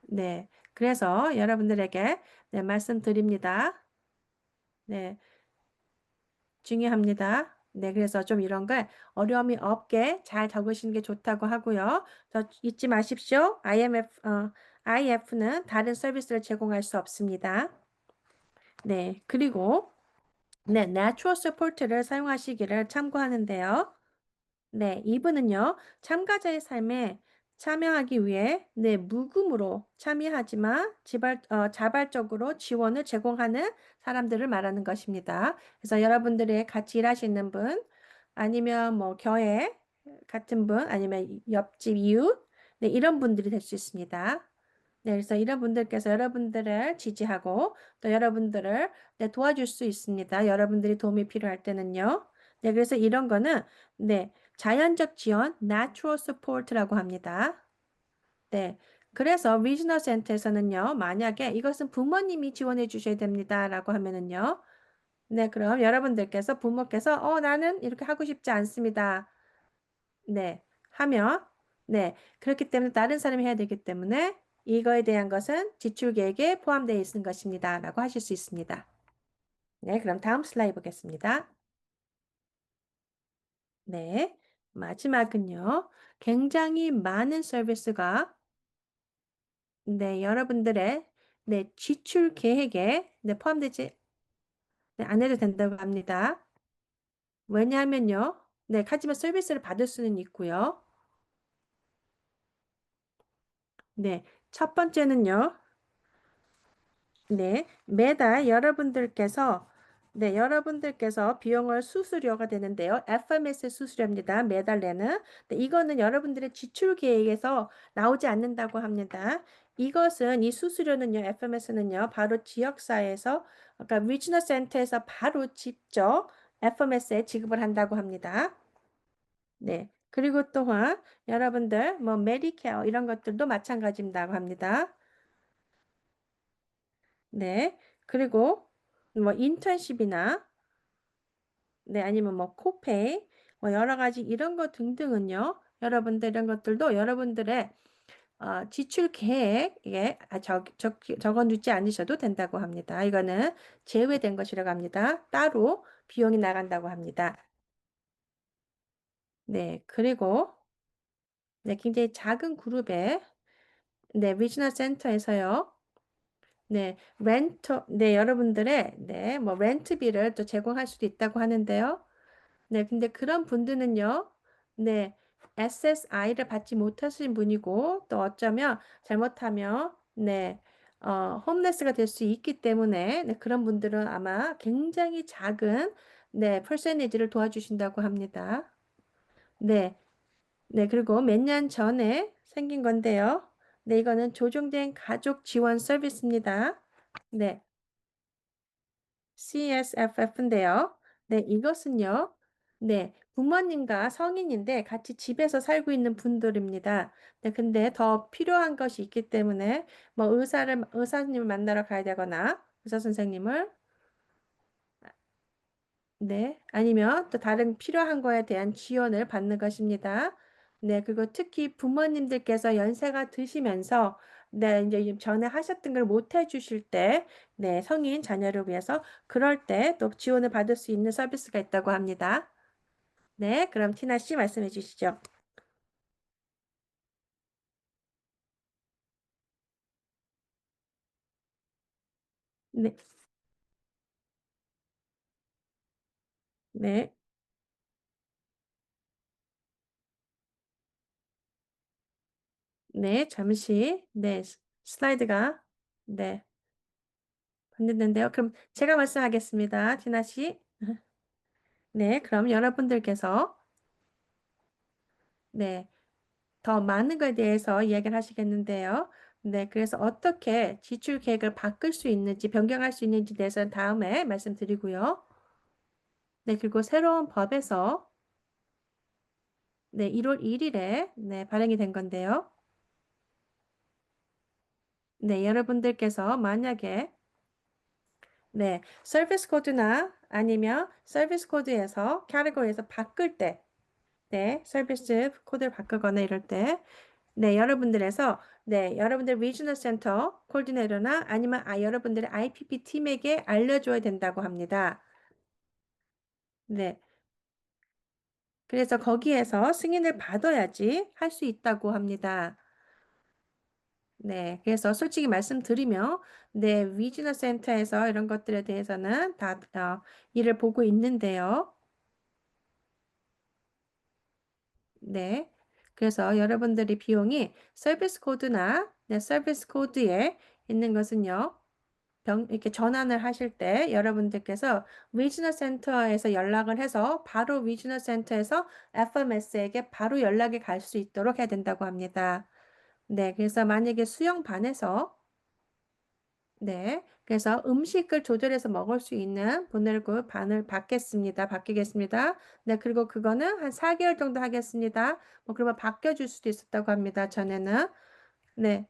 네, 그래서 여러분들에게 네, 말씀드립니다. 네, 중요합니다. 네, 그래서 좀 이런 걸 어려움이 없게 잘 적으시는 게 좋다고 하고요. 저 잊지 마십시오. IF는 다른 서비스를 제공할 수 없습니다. 네, 그리고 네, Natural Support를 사용하시기를 참고하는데요. 네, 이분은요, 참가자의 삶에 참여하기 위해 네, 무금으로 참여하지만 자발적으로 지원을 제공하는 사람들을 말하는 것입니다. 그래서 여러분들의 같이 일하시는 분, 아니면 뭐 교회 같은 분, 아니면 옆집 이웃, 네, 이런 분들이 될 수 있습니다. 네, 그래서 이런 분들께서 여러분들을 지지하고 또 여러분들을 네, 도와줄 수 있습니다. 여러분들이 도움이 필요할 때는요. 네, 그래서 이런 거는 네, 자연적 지원, natural support라고 합니다. 네. 그래서 리지널 센터에서는요, 만약에 이것은 부모님이 지원해 주셔야 됩니다라고 하면은요, 네, 그럼 여러분들께서 부모께서 나는 이렇게 하고 싶지 않습니다. 네, 하면 네, 그렇기 때문에 다른 사람이 해야 되기 때문에 이거에 대한 것은 지출 계획에 포함되어 있는 것입니다라고 하실 수 있습니다. 네, 그럼 다음 슬라이드 보겠습니다. 네, 마지막은요. 굉장히 많은 서비스가 네, 여러분들의 네, 지출 계획에 네, 포함되지 네, 안 해도 된다고 합니다. 왜냐하면요. 네, 하지만 서비스를 받을 수는 있고요. 네, 첫 번째는요. 네, 매달 여러분들께서 비용을 수수료가 되는데요. FMS 수수료입니다. 매달 내는. 네, 이거는 여러분들의 지출 계획에서 나오지 않는다고 합니다. 이 수수료는요, FMS는요, 바로 지역사회에서, 아까 리지널 센터에서 바로 직접 FMS에 지급을 한다고 합니다. 네. 그리고 또한 여러분들, 뭐, 메디케어 이런 것들도 마찬가지입니다 합니다. 네. 그리고 뭐 인턴십이나 네, 아니면 뭐 코페이 뭐 여러 가지 이런 거 등등은요. 여러분들 이런 것들도 여러분들의 지출 계획에 적어두지 않으셔도 된다고 합니다. 이거는 제외된 것이라고 합니다. 따로 비용이 나간다고 합니다. 네, 그리고 네, 굉장히 작은 그룹의 네, 리지널 센터에서요. 네, 여러분들의 뭐 렌트비를 또 제공할 수도 있다고 하는데요. 네, 근데 그런 분들은요, 네, SSI를 받지 못하신 분이고, 또 어쩌면 잘못하면, 네, 홈레스가 될 수 있기 때문에, 네, 그런 분들은 아마 굉장히 작은, 네, 퍼센티지를 도와주신다고 합니다. 네, 네, 그리고 몇 년 전에 생긴 건데요. 네, 이거는 조정된 가족 지원 서비스입니다. 네, CSFF인데요. 네, 이것은요. 네, 부모님과 성인인데 같이 집에서 살고 있는 분들입니다. 네, 근데 더 필요한 것이 있기 때문에 뭐 의사님을 만나러 가야 되거나 의사 선생님을 네, 아니면 또 다른 필요한 거에 대한 지원을 받는 것입니다. 네, 그리고 특히 부모님들께서 연세가 드시면서 네, 이제 전에 하셨던 걸 못 해주실 때, 네, 성인 자녀를 위해서 그럴 때 또 지원을 받을 수 있는 서비스가 있다고 합니다. 네, 그럼 티나 씨 말씀해 주시죠. 네, 네, 네, 잠시, 네, 슬라이드가, 네, 반대되는데요. 그럼 제가 말씀하겠습니다. 티나 씨. 네, 그럼 여러분들께서, 네, 더 많은 것에 대해서 이야기를 하시겠는데요. 네, 그래서 어떻게 지출 계획을 바꿀 수 있는지, 변경할 수 있는지 대해서는 다음에 말씀드리고요. 네, 그리고 새로운 법에서 네, 1월 1일에 네, 발행이 된 건데요. 네, 여러분들께서 만약에 네, 서비스 코드나 아니면 서비스 코드에서 캐리고리에서 바꿀 때, 네, 서비스 코드를 바꾸거나 이럴 때 네, 여러분들 리지널 센터 코디네이터나 아니면 여러분들의 IPP 팀에게 알려줘야 된다고 합니다. 네, 그래서 거기에서 승인을 받아야지 할 수 있다고 합니다. 네, 그래서 솔직히 말씀드리면, 네, 리지널 센터에서 이런 것들에 대해서는 다 일을 보고 있는데요. 네, 그래서 여러분들이 비용이 서비스 코드나 네, 서비스 코드에 있는 것은요. 이렇게 전환을 하실 때 여러분들께서 리지널 센터에서 연락을 해서 바로 리지널 센터에서 FMS에게 바로 연락이 갈 수 있도록 해야 된다고 합니다. 네, 그래서 만약에 수영반에서 네, 그래서 음식을 조절해서 먹을 수 있는 분을 그 반을 받겠습니다. 바뀌겠습니다. 네, 그리고 그거는 한 4개월 정도 하겠습니다. 뭐 그러면 바뀌어줄 수도 있었다고 합니다. 전에는. 네.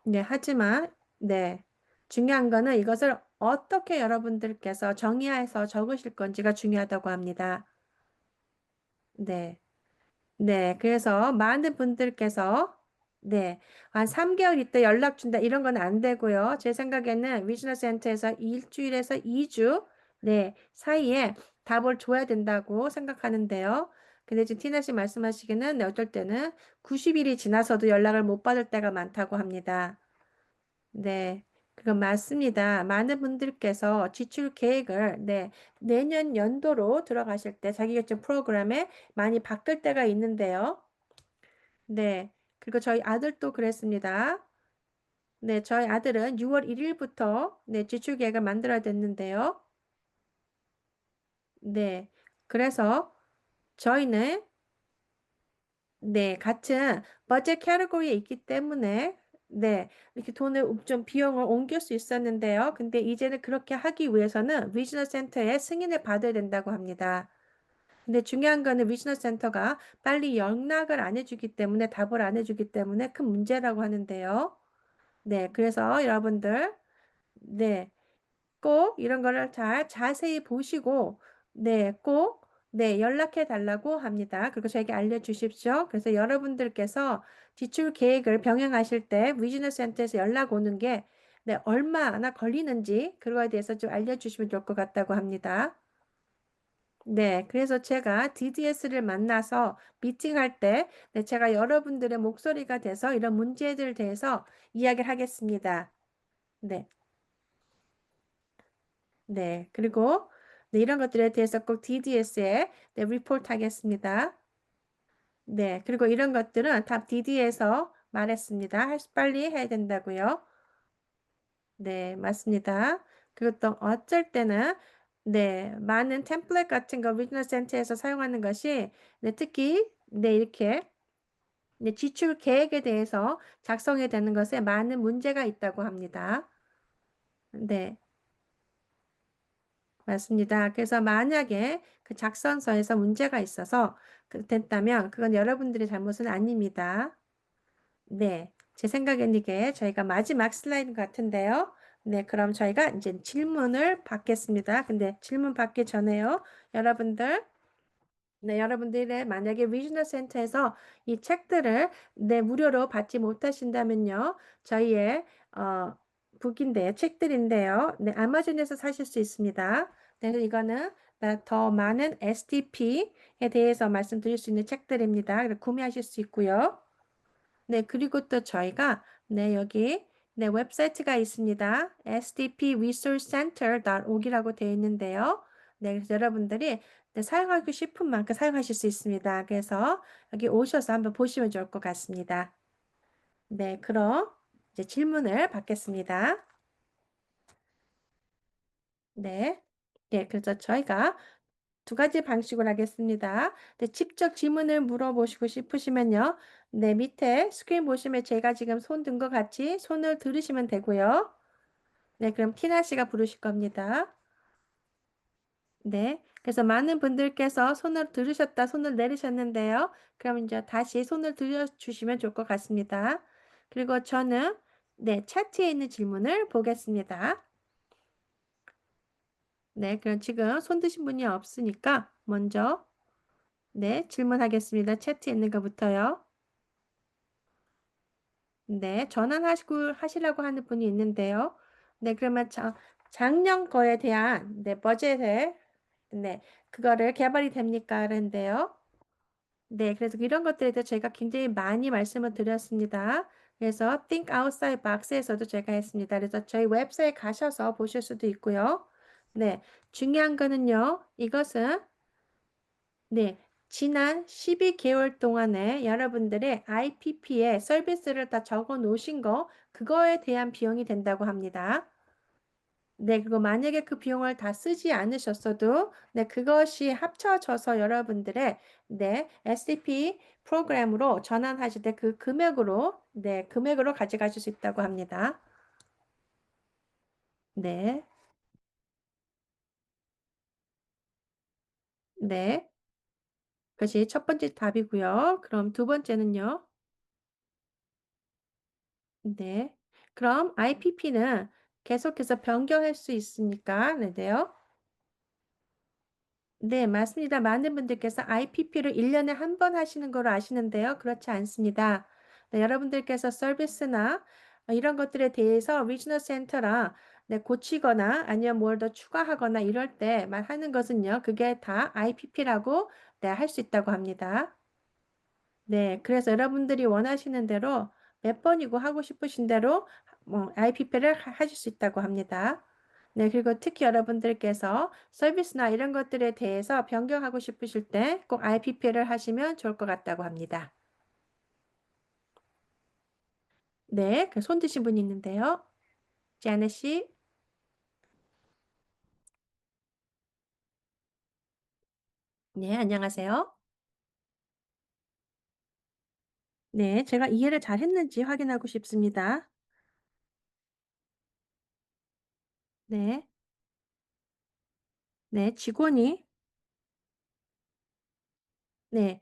네, 하지만, 네. 중요한 거는 이것을 어떻게 여러분들께서 정의해서 적으실 건지가 중요하다고 합니다. 네. 네. 그래서 많은 분들께서, 네. 한 3개월 있다 연락 준다. 이런 건 안 되고요. 제 생각에는 위즈너 센터에서 일주일에서 2주, 네. 사이에 답을 줘야 된다고 생각하는데요. 근데 지금 티나 씨 말씀하시기는 네, 어떨 때는 90일이 지나서도 연락을 못 받을 때가 많다고 합니다. 네, 그건 맞습니다. 많은 분들께서 지출 계획을 네, 내년 연도로 들어가실 때 자기결정 프로그램에 많이 바뀔 때가 있는데요. 네, 그리고 저희 아들도 그랬습니다. 네, 저희 아들은 6월 1일부터 네, 지출 계획을 만들어야 됐는데요. 네, 그래서 저희는 네, 같은 버젯 캐러고리에 있기 때문에 네, 이렇게 좀 비용을 옮길 수 있었는데요. 근데 이제는 그렇게 하기 위해서는 리지널 센터의 승인을 받아야 된다고 합니다. 근데 중요한 거는 리지널 센터가 빨리 연락을 안 해주기 때문에 답을 안 해주기 때문에 큰 문제라고 하는데요. 네, 그래서 여러분들 네, 꼭 이런 거를 잘 자세히 보시고 네, 꼭 네, 연락해 달라고 합니다. 그리고 저에게 알려주십시오. 그래서 여러분들께서 지출 계획을 병행하실 때 위즈너 센터에서 연락 오는 게 네, 얼마나 걸리는지 그거에 대해서 좀 알려주시면 좋을 것 같다고 합니다. 네, 그래서 제가 DDS를 만나서 미팅할 때 네, 제가 여러분들의 목소리가 돼서 이런 문제들에 대해서 이야기를 하겠습니다. 네, 네, 그리고 네, 이런 것들에 대해서 꼭 DDS에 네, 리포트 하겠습니다. 네, 그리고 이런 것들은 다 DD에서 말했습니다. 빨리 해야 된다고요. 네, 맞습니다. 그리고 또 어쩔 때는 네, 많은 템플릿 같은 거 리지널 센터에서 사용하는 것이 네, 특히 네, 이렇게 네, 지출 계획에 대해서 작성이 되는 것에 많은 문제가 있다고 합니다. 네, 맞습니다. 그래서 만약에 그 작성서에서 문제가 있어서 됐다면 그건 여러분들의 잘못은 아닙니다. 네, 제 생각엔 이게 저희가 마지막 슬라이드 같은데요. 네, 그럼 저희가 이제 질문을 받겠습니다. 근데 질문 받기 전에요. 여러분들, 네, 여러분들의 만약에 리지널 센터에서 이 책들을 네, 무료로 받지 못하신다면요. 저희의 북인데 책들인데요. 네, 아마존에서 사실 수 있습니다. 네, 이거는 더 많은 STP에 대해서 말씀드릴 수 있는 책들입니다. 그래서 구매하실 수 있고요. 네, 그리고 또 저희가 네, 여기 네, 웹사이트가 있습니다. sdpresourcecenter.org이라고 되어 있는데요. 네, 그래서 여러분들이 네, 사용하고 싶은 만큼 사용하실 수 있습니다. 그래서 여기 오셔서 한번 보시면 좋을 것 같습니다. 네, 그럼 이제 질문을 받겠습니다. 네. 네, 그래서 저희가 두 가지 방식으로 하겠습니다. 네, 직접 질문을 물어보시고 싶으시면요. 네, 밑에 스크린 보시면 제가 지금 손 든 것 같이 손을 들으시면 되고요. 네, 그럼 티나 씨가 부르실 겁니다. 네, 그래서 많은 분들께서 손을 들으셨다, 손을 내리셨는데요. 그럼 이제 다시 손을 들려주시면 좋을 것 같습니다. 그리고 저는 네, 차트에 있는 질문을 보겠습니다. 네, 그럼 지금 손 드신 분이 없으니까 먼저 네, 질문하겠습니다. 채트에 있는 것부터요. 네, 하시려고 하는 분이 있는데요. 네, 그러면 작년 거에 대한 네, 버젯에 네, 그거를 개발이 됩니까? 그런데요. 네, 그래서 이런 것들에 대해서 제가 굉장히 많이 말씀을 드렸습니다. 그래서 Think Outside Box에서도 제가 했습니다. 그래서 저희 웹사이트에 가셔서 보실 수도 있고요. 네, 중요한 거는요. 이것은 네, 지난 12개월 동안에 여러분들의 IPP에 서비스를 다 적어 놓으신 거, 그거에 대한 비용이 된다고 합니다. 네, 그리고 만약에 그 비용을 다 쓰지 않으셨어도, 네, 그것이 합쳐져서 여러분들의, 네, SDP 프로그램으로 전환하실 때 그 금액으로, 네, 금액으로 가져가실 수 있다고 합니다. 네, 네. 그것이 첫 번째 답이고요. 그럼 두 번째는요. 네. 그럼 IPP는 계속해서 변경할 수 있으니까, 네요. 네, 맞습니다. 많은 분들께서 IPP를 1년에 한 번 하시는 걸로 아시는데요. 그렇지 않습니다. 네, 여러분들께서 서비스나 이런 것들에 대해서 리지널 센터랑 네, 고치거나 아니면 뭘 더 추가하거나 이럴 때만 하는 것은요. 그게 다 IPP라고 네, 할 수 있다고 합니다. 네, 그래서 여러분들이 원하시는 대로 몇 번이고 하고 싶으신 대로 뭐 IPP를 하실 수 있다고 합니다. 네, 그리고 특히 여러분들께서 서비스나 이런 것들에 대해서 변경하고 싶으실 때 꼭 IPP를 하시면 좋을 것 같다고 합니다. 네, 그손 드신 분이 있는데요. 제아네 씨. 네, 안녕하세요. 네, 제가 이해를 잘 했는지 확인하고 싶습니다. 네, 네, 직원이 네,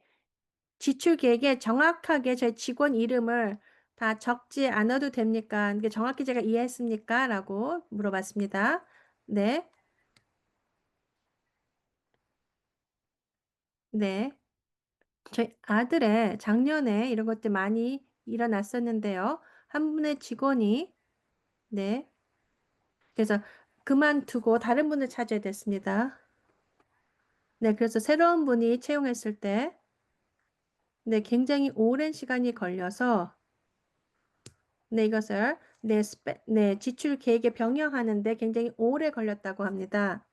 지출 계획에 정확하게 제 직원 이름을 다 적지 않아도 됩니까? 이게 정확히 제가 이해했습니까? 라고 물어봤습니다. 네, 네. 저희 아들의 작년에 이런 것들 많이 일어났었는데요. 한 분의 직원이, 네. 그래서 그만두고 다른 분을 찾아야 됐습니다. 네. 그래서 새로운 분이 채용했을 때, 네. 굉장히 오랜 시간이 걸려서, 네. 이것을, 네. 지출 계획에 병행하는데 굉장히 오래 걸렸다고 합니다.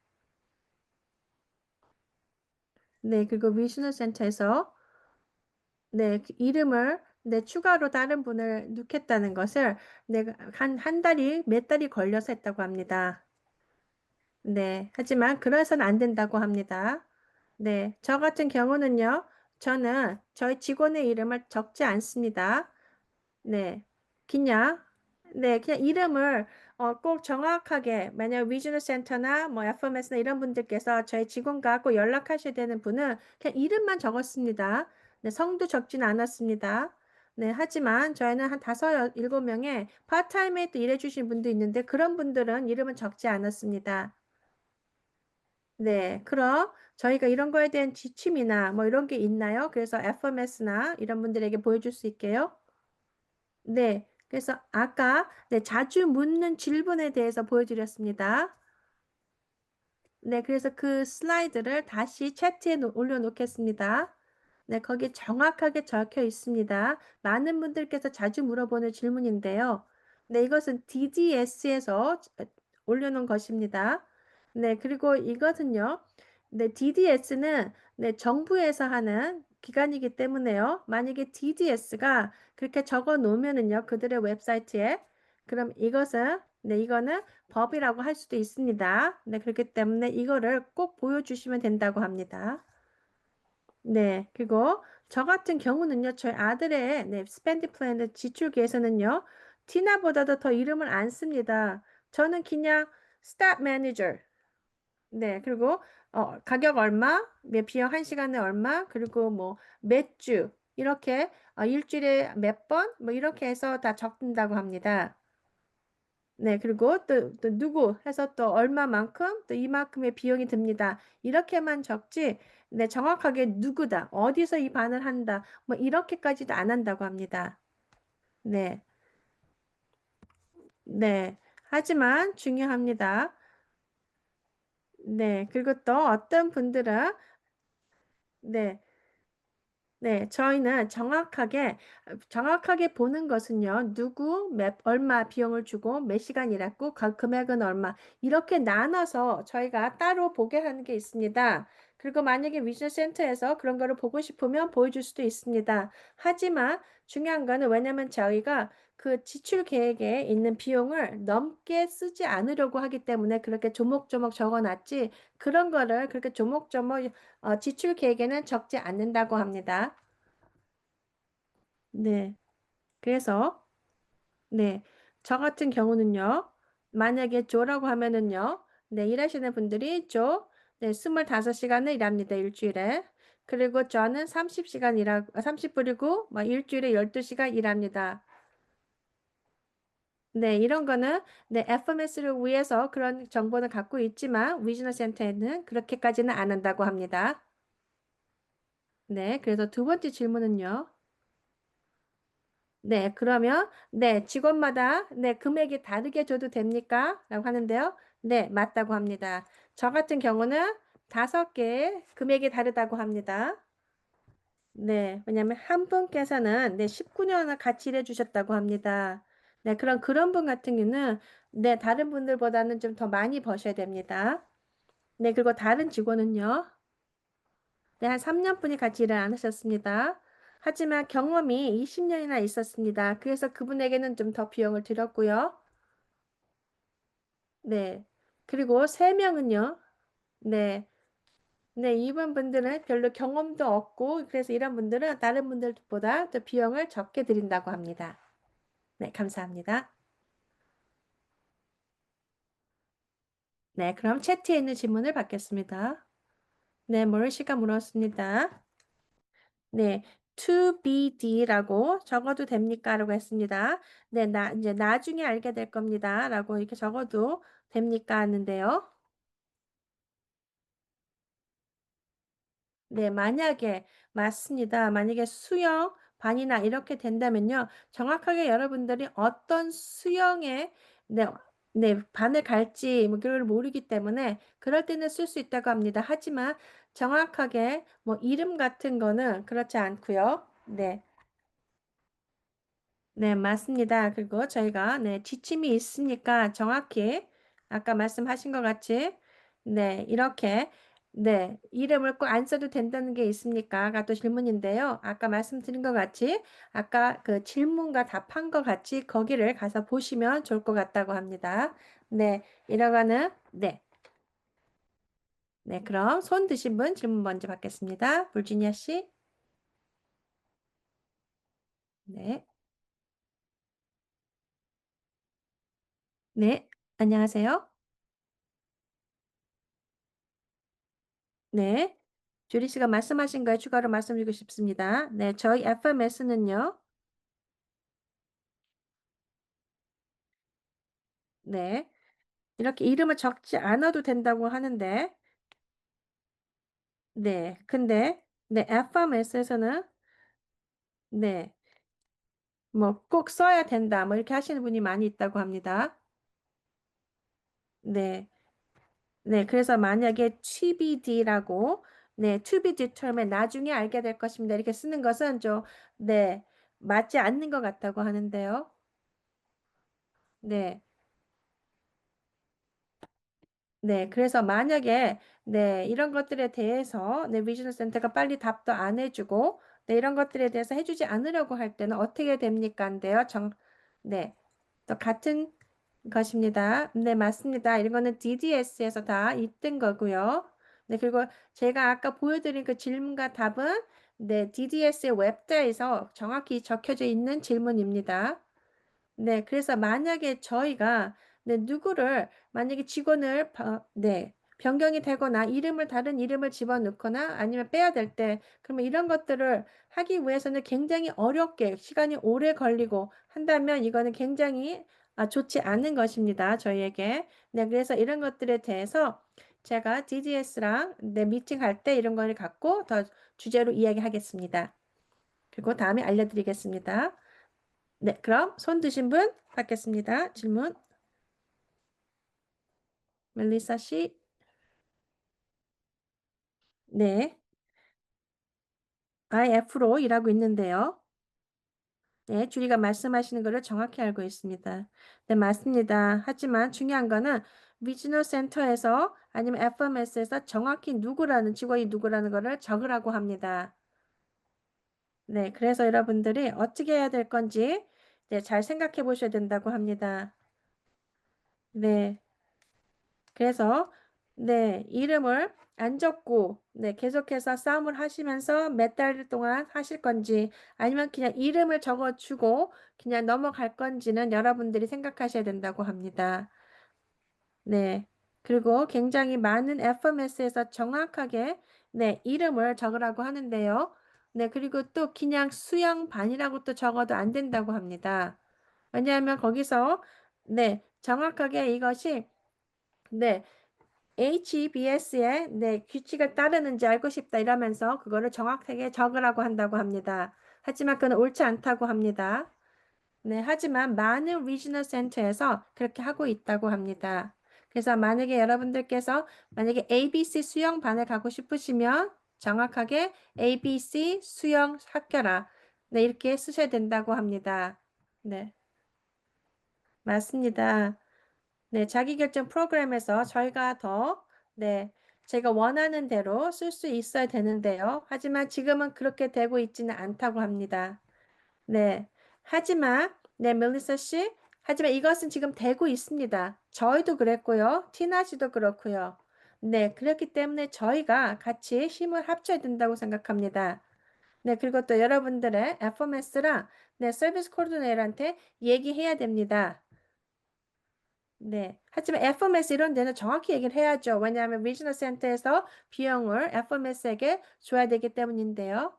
네. 그리고 위즈너 센터에서, 네. 그 이름을, 네. 추가로 다른 분을 넣겠다는 것을, 네. 한 달이, 몇 달이 걸려서 했다고 합니다. 네. 하지만 그래서는 안 된다고 합니다. 네. 저 같은 경우는요, 저는 저희 직원의 이름을 적지 않습니다. 네. 그냥, 네. 그냥 이름을 꼭 정확하게, 만약 위즈너 센터나 뭐 FMS나 이런 분들께서 저희 직원과 꼭 연락하셔야 되는 분은 그냥 이름만 적었습니다. 네. 성도 적진 않았습니다. 네. 하지만 저희는 한 다섯, 일곱 명의 파트타임에 또 일해주신 분도 있는데 그런 분들은 이름은 적지 않았습니다. 네, 그럼 저희가 이런 거에 대한 지침이나 뭐 이런 게 있나요? 그래서 FMS나 이런 분들에게 보여줄 수 있게요. 네, 그래서 아까 네, 자주 묻는 질문에 대해서 보여드렸습니다. 네, 그래서 그 슬라이드를 다시 채트에 올려놓겠습니다. 네, 거기 정확하게 적혀 있습니다. 많은 분들께서 자주 물어보는 질문인데요. 네, 이것은 DDS에서 올려놓은 것입니다. 네, 그리고 이것은요. 네, DDS는 네, 정부에서 하는 기관이기 때문에요. 만약에 DDS가 그렇게 적어 놓으면은요, 그들의 웹사이트에 그럼 이것은 네, 이거는 법이라고 할 수도 있습니다. 네, 그렇기 때문에 이거를 꼭 보여주시면 된다고 합니다. 네, 그리고 저 같은 경우는요, 저희 아들의 네, 스펜디 플랜의 지출계에서는요, 티나보다도 더 이름을 안 씁니다. 저는 그냥 스탑 매니저, 네, 그리고 가격 얼마, 비용 한 시간에 얼마, 그리고 뭐 몇 주, 이렇게 일주일에 몇 번, 뭐 이렇게 해서 다 적는다고 합니다. 네, 그리고 또 누구 해서 또 얼마만큼 또 이만큼의 비용이 듭니다. 이렇게만 적지, 네, 정확하게 누구다, 어디서 이 반을 한다, 뭐 이렇게까지도 안 한다고 합니다. 네, 네. 하지만 중요합니다. 네, 그리고 또 어떤 분들은, 네, 네, 저희는 정확하게 보는 것은요, 얼마 비용을 주고, 몇 시간 일했고, 그 금액은 얼마, 이렇게 나눠서 저희가 따로 보게 하는 게 있습니다. 그리고 만약에 위즈 센터에서 그런 거를 보고 싶으면 보여줄 수도 있습니다. 하지만 중요한 거는 왜냐면 저희가 그 지출 계획에 있는 비용을 넘게 쓰지 않으려고 하기 때문에 그렇게 조목조목 적어놨지, 그런 거를 그렇게 조목조목 지출 계획에는 적지 않는다고 합니다. 네. 그래서, 네. 저 같은 경우는요, 만약에 조라고 하면은요, 네, 일하시는 분들이 조, 네, 25시간을 일합니다, 일주일에. 그리고 저는 30시간 30불이고, 뭐, 일주일에 12시간 일합니다. 네, 이런 거는, 네, FMS를 위해서 그런 정보는 갖고 있지만, 위즈너 센터에는 그렇게까지는 안 한다고 합니다. 네, 그래서 두 번째 질문은요. 네, 그러면, 네, 직원마다, 네, 금액이 다르게 줘도 됩니까? 라고 하는데요. 네, 맞다고 합니다. 저 같은 경우는 다섯 개 금액이 다르다고 합니다. 네, 왜냐면 한 분께서는, 네, 19년을 같이 일해 주셨다고 합니다. 네, 그런 분 같은 경우는, 네, 다른 분들보다는 좀 더 많이 버셔야 됩니다. 네, 그리고 다른 직원은요. 네, 한 3년분이 같이 일을 안 하셨습니다. 하지만 경험이 20년이나 있었습니다. 그래서 그분에게는 좀 더 비용을 들였고요. 네. 그리고 3명은요. 네. 네, 이분 분들은 별로 경험도 없고, 그래서 이런 분들은 다른 분들보다 더 비용을 적게 드린다고 합니다. 네, 감사합니다. 네, 그럼 채트에 있는 질문을 받겠습니다. 네, 모리씨가 물었습니다. 네, to be D라고 적어도 됩니까? 라고 했습니다. 네, 이제 나중에 알게 될 겁니다. 라고 이렇게 적어도 됩니까? 하는데요. 네, 만약에 맞습니다. 만약에 수영 반이나 이렇게 된다면요. 정확하게 여러분들이 어떤 수영에 네, 네, 반을 갈지 뭐 그걸 모르기 때문에 그럴 때는 쓸 수 있다고 합니다. 하지만 정확하게 뭐 이름 같은 거는 그렇지 않고요. 네. 네, 맞습니다. 그리고 저희가 네, 지침이 있으니까 정확히 아까 말씀하신 것 같이 네, 이렇게 네, 이름을 꼭 안 써도 된다는 게 있습니까?가 또 질문인데요. 아까 말씀드린 것 같이 아까 그 질문과 답한 것 같이 거기를 가서 보시면 좋을 것 같다고 합니다. 네, 이러가는 네. 네, 그럼 손 드신 분 질문 먼저 받겠습니다. 불지니아 씨. 네. 네. 안녕하세요. 네. 주리 씨가 말씀하신 거에 추가로 말씀드리고 싶습니다. 네, 저희 FMS는요. 네. 이렇게 이름을 적지 않아도 된다고 하는데 네. 근데 네, FMS에서는 네. 뭐 꼭 써야 된다. 뭐 이렇게 하시는 분이 많이 있다고 합니다. 네. 네. 그래서 만약에 TBD라고 네, to be determined 나중에 알게 될 것입니다. 이렇게 쓰는 것은 좀 네. 맞지 않는 것 같다고 하는데요. 네. 네, 그래서 만약에 네, 이런 것들에 대해서 네, 비즈니스 센터가 빨리 답도 안 해주고 네, 이런 것들에 대해서 해주지 않으려고 할 때는 어떻게 됩니까? 인데요. 네, 또 같은 것입니다. 네, 맞습니다. 이런 거는 DDS에서 다 있던 거고요. 네, 그리고 제가 아까 보여드린 그 질문과 답은 네, DDS의 웹자에서 정확히 적혀져 있는 질문입니다. 네, 그래서 만약에 저희가 네, 누구를 만약에 직원을 네, 변경이 되거나 이름을 다른 이름을 집어넣거나 아니면 빼야 될 때 그러면 이런 것들을 하기 위해서는 굉장히 어렵게 시간이 오래 걸리고 한다면 이거는 굉장히 좋지 않은 것입니다. 저희에게. 네, 그래서 이런 것들에 대해서 제가 DDS랑 네, 미팅할 때 이런 거를 갖고 더 주제로 이야기하겠습니다. 그리고 다음에 알려드리겠습니다. 네, 그럼 손 드신 분 받겠습니다. 질문. 멜리사 씨. 네, IF로 일하고 있는데요. 네, 주리가 말씀하시는 것을 정확히 알고 있습니다. 네, 맞습니다. 하지만 중요한 거는 리지널 센터에서 아니면 FMS에서 정확히 누구라는 직원이 누구라는 것을 적으라고 합니다. 네, 그래서 여러분들이 어떻게 해야 될 건지 네, 잘 생각해 보셔야 된다고 합니다. 네. 그래서 네, 이름을 안 적고 네, 계속해서 싸움을 하시면서 몇 달 동안 하실 건지 아니면 그냥 이름을 적어주고 그냥 넘어갈 건지는 여러분들이 생각하셔야 된다고 합니다. 네. 그리고 굉장히 많은 FMS에서 정확하게 네, 이름을 적으라고 하는데요. 네, 그리고 또 그냥 수영반이라고 또 적어도 안 된다고 합니다. 왜냐하면 거기서 네, 정확하게 이것이 네, HBS의 네, 규칙을 따르는지 알고 싶다 이러면서 그거를 정확하게 적으라고 한다고 합니다. 하지만 그건 옳지 않다고 합니다. 네, 하지만 많은 리지널 센터에서 그렇게 하고 있다고 합니다. 그래서 만약에 여러분들께서 만약에 ABC 수영반에 가고 싶으시면 정확하게 ABC 수영 학교라 네, 이렇게 쓰셔야 된다고 합니다. 네, 맞습니다. 네, 자기결정 프로그램에서 저희가 더, 네, 제가 원하는 대로 쓸 수 있어야 되는데요. 하지만 지금은 그렇게 되고 있지는 않다고 합니다. 네, 하지만, 네, 멜리사 씨, 하지만 이것은 지금 되고 있습니다. 저희도 그랬고요. 티나 씨도 그렇고요. 네, 그렇기 때문에 저희가 같이 힘을 합쳐야 된다고 생각합니다. 네, 그리고 또 여러분들의 FMS랑 네, 서비스 코디네이터한테 얘기해야 됩니다. 네. 하지만 FMS 이런 데는 정확히 얘기를 해야죠. 왜냐하면 리지널 센터에서 비용을 FMS에게 줘야 되기 때문인데요.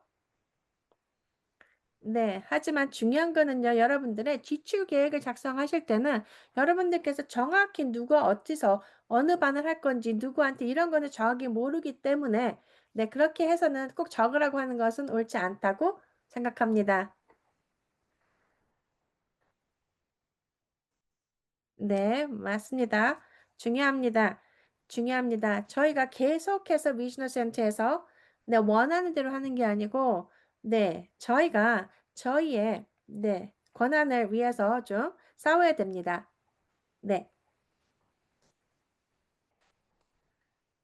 네. 하지만 중요한 거는요, 여러분들의 지출 계획을 작성하실 때는 여러분들께서 정확히 누가 어디서 어느 반을 할 건지 누구한테 이런 거는 정확히 모르기 때문에 네, 그렇게 해서는 꼭 적으라고 하는 것은 옳지 않다고 생각합니다. 네, 맞습니다. 중요합니다. 중요합니다. 저희가 계속해서 미셔널 센터에서 네, 원하는 대로 하는 게 아니고 네, 저희가 저희의 네, 권한을 위해서 좀 싸워야 됩니다. 네.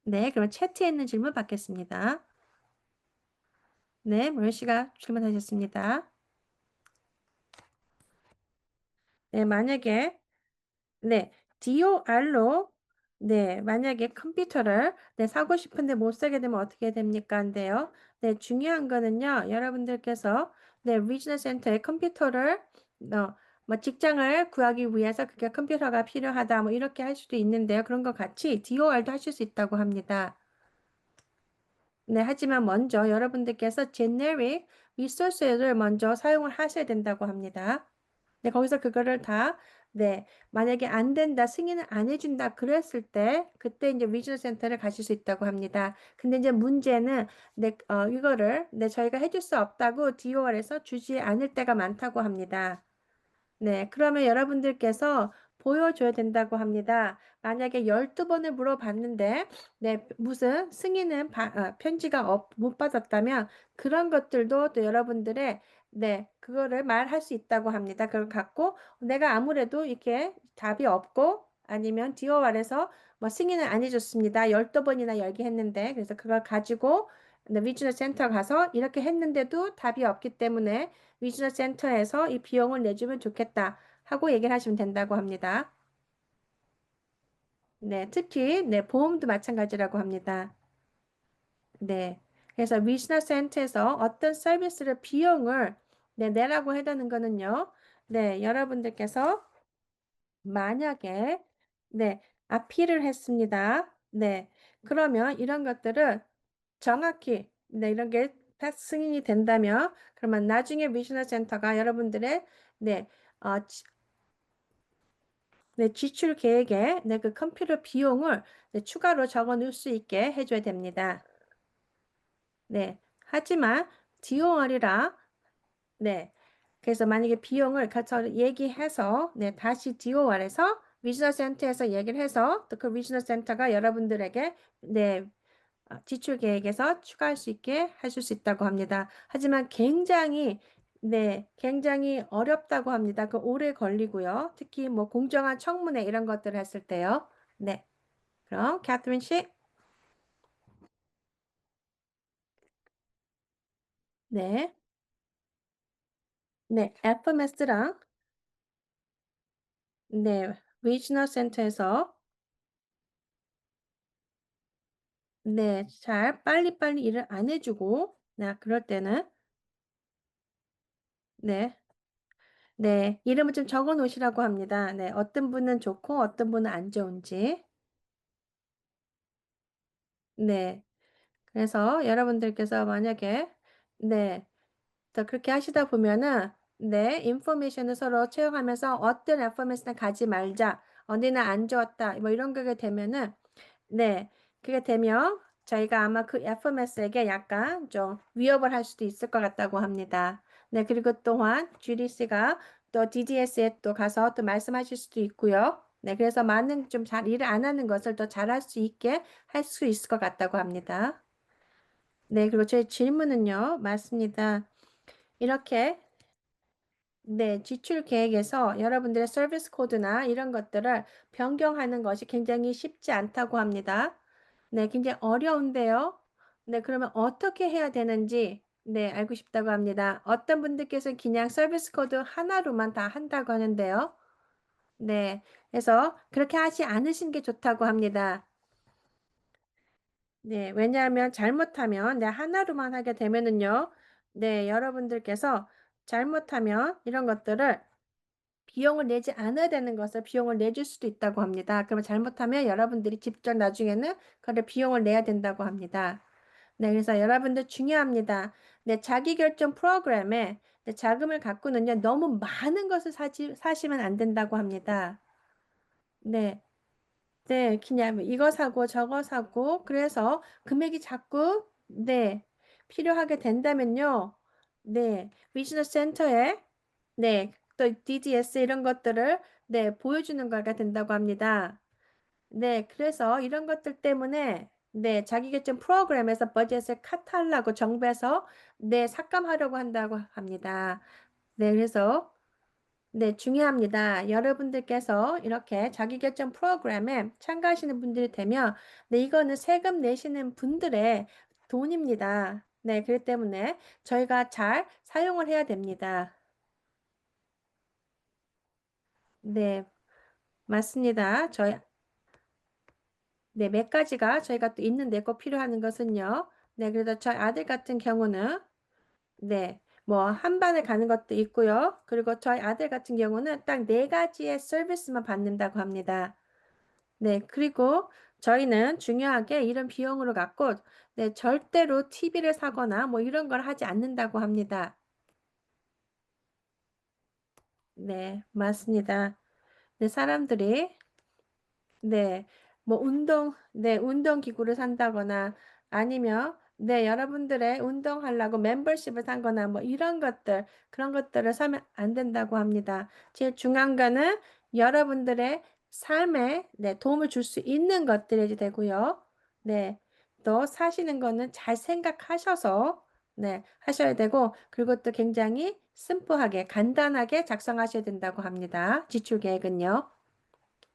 네, 그럼 채팅에 있는 질문 받겠습니다. 네, 모현 씨가 질문하셨습니다. 네, 만약에 네, DOR로 네, 만약에 컴퓨터를 네, 사고 싶은데 못 사게 되면 어떻게 됩니까? 인데요. 네, 중요한 거는요. 여러분들께서 네, 리지널 센터에 컴퓨터를 뭐 직장을 구하기 위해서 그게 컴퓨터가 필요하다. 뭐 이렇게 할 수도 있는데요. 그런 것 같이 DOR도 하실 수 있다고 합니다. 네, 하지만 먼저 여러분들께서 generic resource를 먼저 사용을 하셔야 된다고 합니다. 네, 거기서 그거를 다, 네, 만약에 안 된다, 승인을 안 해준다, 그랬을 때, 그때 이제 리지널 센터를 가실 수 있다고 합니다. 근데 이제 문제는, 네, 이거를, 네, 저희가 해줄 수 없다고 DOR에서 주지 않을 때가 많다고 합니다. 네, 그러면 여러분들께서 보여줘야 된다고 합니다. 만약에 12번을 물어봤는데, 네, 무슨 승인은 편지가 못 받았다면, 그런 것들도 또 여러분들의, 네, 그거를 말할 수 있다고 합니다. 그걸 갖고, 내가 아무래도 이렇게 답이 없고, 아니면 DOR에서 뭐 승인을 안 해줬습니다. 12번이나 열게 했는데, 그래서 그걸 가지고, 네, 리지널 센터 가서 이렇게 했는데도 답이 없기 때문에, 위즈너 센터에서 이 비용을 내주면 좋겠다 하고 얘기를 하시면 된다고 합니다. 네, 특히 네, 보험도 마찬가지라고 합니다. 네. 그래서 위즈너 센터에서 어떤 서비스를 비용을 네, 내라고 해다는 거는요. 네, 여러분들께서 만약에 네, 아피를 했습니다. 네. 그러면 이런 것들은 정확히 네, 이런 게 패스 승인이 된다면 그러면 나중에 미셔널 센터가 여러분들의 네, 네, 지출 계획에 네, 그 컴퓨터 비용을 네, 추가로 적어 놓을 수 있게 해줘야 됩니다. 네. 하지만 DOR이라 네. 그래서 만약에 비용을 같이 얘기해서 네, 다시 DOR에서 리지널 센터에서 얘기를 해서 또 그 리지널 센터가 여러분들에게 네, 지출 계획에서 추가할 수 있게 하실 수 있다고 합니다. 하지만 굉장히 어렵다고 합니다. 그 오래 걸리고요. 특히 뭐 공정한 청문회 이런 것들을 했을 때요. 네. 그럼 캐트린 씨, 네, 네, FMS랑 네, 리지널 센터에서 네, 잘 빨리빨리 일을 안 해주고, 그럴 때는 네, 네, 이름을 좀 적어 놓으시라고 합니다. 네, 어떤 분은 좋고 어떤 분은 안 좋은지. 네. 그래서 여러분들께서 만약에 네, 또 그렇게 하시다 보면은 네, 인포메이션을 서로 채용하면서 어떤 인포메이션을 가지 말자. 어디는 안 좋았다. 뭐 이런 거게 되면은 네, 그게 되면 저희가 아마 그 FMS에게 약간 좀 위협을 할 수도 있을 것 같다고 합니다. 네, 그리고 또한 주리 씨가 또 DDS에 또 가서 또 말씀하실 수도 있고요. 네, 그래서 많은 좀 잘 일을 안 하는 것을 더 잘할 수 있게 할 수 있을 것 같다고 합니다. 네, 그리고 제 질문은요, 맞습니다. 이렇게 네, 지출 계획에서 여러분들의 서비스 코드나 이런 것들을 변경하는 것이 굉장히 쉽지 않다고 합니다. 네, 굉장히 어려운데요. 네, 그러면 어떻게 해야 되는지 네, 알고 싶다고 합니다. 어떤 분들께서는 그냥 서비스 코드 하나로만 다 한다고 하는데요. 네, 그래서 그렇게 하지 않으신 게 좋다고 합니다. 네, 왜냐하면 잘못하면 네, 하나로만 하게 되면은요. 네, 여러분들께서 잘못하면 이런 것들을 비용을 내지 않아야 되는 것을 비용을 내줄 수도 있다고 합니다. 그러면 잘못하면 여러분들이 직접 나중에는 그걸 비용을 내야 된다고 합니다. 네, 그래서 여러분들 중요합니다. 네, 자기결정 프로그램에 네, 자금을 갖고는요, 너무 많은 것을 사시면 안 된다고 합니다. 네, 네, 그냥 뭐 이거 사고 저거 사고, 그래서 금액이 자꾸 네, 필요하게 된다면요. 네, 비즈니스 센터에 네, 또 DDS 이런 것들을 네, 보여주는 거가 된다고 합니다. 네, 그래서 이런 것들 때문에 네, 자기 개점 프로그램에서 버젯을 카트하려고 정부에서 네, 삭감하려고 한다고 합니다. 네, 그래서 네, 중요합니다. 여러분들께서 이렇게 자기결정 프로그램에 참가하시는 분들이 되면, 네, 이거는 세금 내시는 분들의 돈입니다. 네, 그렇기 때문에 저희가 잘 사용을 해야 됩니다. 네, 맞습니다. 네, 몇 가지가 저희가 또 있는데 꼭 필요한 것은요. 네, 그래서 저희 아들 같은 경우는, 네, 뭐, 한 반을 가는 것도 있고요. 그리고 저희 아들 같은 경우는 딱 네 가지의 서비스만 받는다고 합니다. 네, 그리고 저희는 중요하게 이런 비용으로 갖고, 네, 절대로 TV를 사거나 뭐 이런 걸 하지 않는다고 합니다. 네, 맞습니다. 네, 사람들이 네, 뭐 네, 운동기구를 산다거나 아니면 네, 여러분들의 운동하려고 멤버십을 산거나 뭐 이런 것들, 그런 것들을 사면 안 된다고 합니다. 제일 중요한 거는 여러분들의 삶에 네, 도움을 줄 수 있는 것들이 되고요. 네, 또 사시는 거는 잘 생각하셔서 네, 하셔야 되고, 그리고 또 굉장히 심플하게, 간단하게 작성하셔야 된다고 합니다. 지출 계획은요.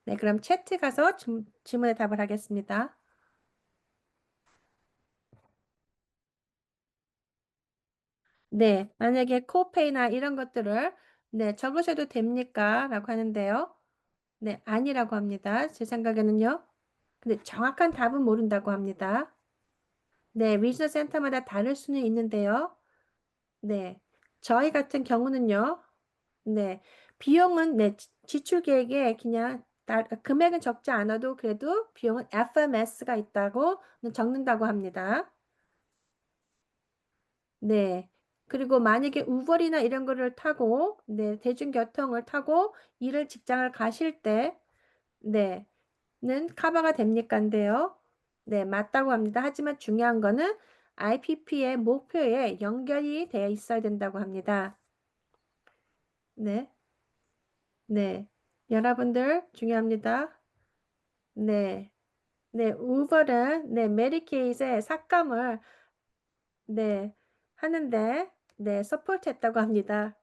네, 그럼 채트 가서 질문에 답을 하겠습니다. 네, 만약에 코페이나 이런 것들을 네, 적으셔도 됩니까? 라고 하는데요. 네, 아니라고 합니다. 제 생각에는요. 근데 정확한 답은 모른다고 합니다. 네, 리저 센터마다 다를 수는 있는데요. 네, 저희 같은 경우는요. 네, 비용은 네, 지출 계획에 그냥 금액은 적지 않아도 그래도 비용은 FMS가 있다고 적는다고 합니다. 네. 그리고 만약에 우버리나 이런 거를 타고, 네, 대중교통을 타고 일을 직장을 가실 때, 네, 는 커버가 됩니까인데요. 네, 맞다고 합니다. 하지만 중요한 거는 IPP의 목표에 연결이 되어 있어야 된다고 합니다. 네, 네. 여러분들 중요합니다. 네, 네, 우버는 네, 메디케이드의 삭감을 네, 하는데 네, 서포트했다고 합니다.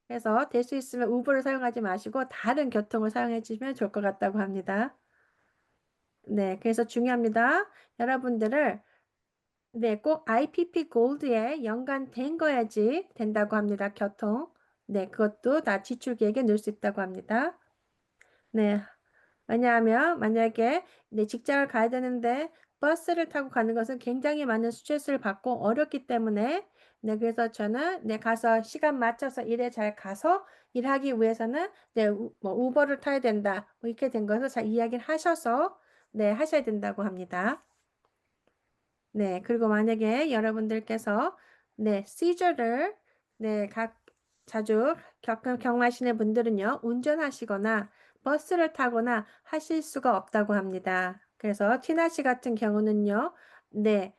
그래서 될 수 있으면 우버를 사용하지 마시고 다른 교통을 사용해 주시면 좋을 것 같다고 합니다. 네, 그래서 중요합니다. 여러분들을 네, 꼭 IPP 골드에 연관된 거야지 된다고 합니다. 교통. 네, 그것도 다 지출 계획에 넣을 수 있다고 합니다. 네, 왜냐하면 만약에 내 직장을 가야 되는데 버스를 타고 가는 것은 굉장히 많은 스트레스를 받고 어렵기 때문에 네, 그래서 저는 네, 가서 시간 맞춰서 일에 잘 가서 일하기 위해서는 네, 뭐 우버를 타야 된다. 뭐 이렇게 된 것을 잘 이야기를 하셔서 네, 하셔야 된다고 합니다. 네, 그리고 만약에 여러분들께서 네, 시저를 네, 자주 경험하시는 분들은요, 운전하시거나 버스를 타거나 하실 수가 없다고 합니다. 그래서 티나 씨 같은 경우는요, 네,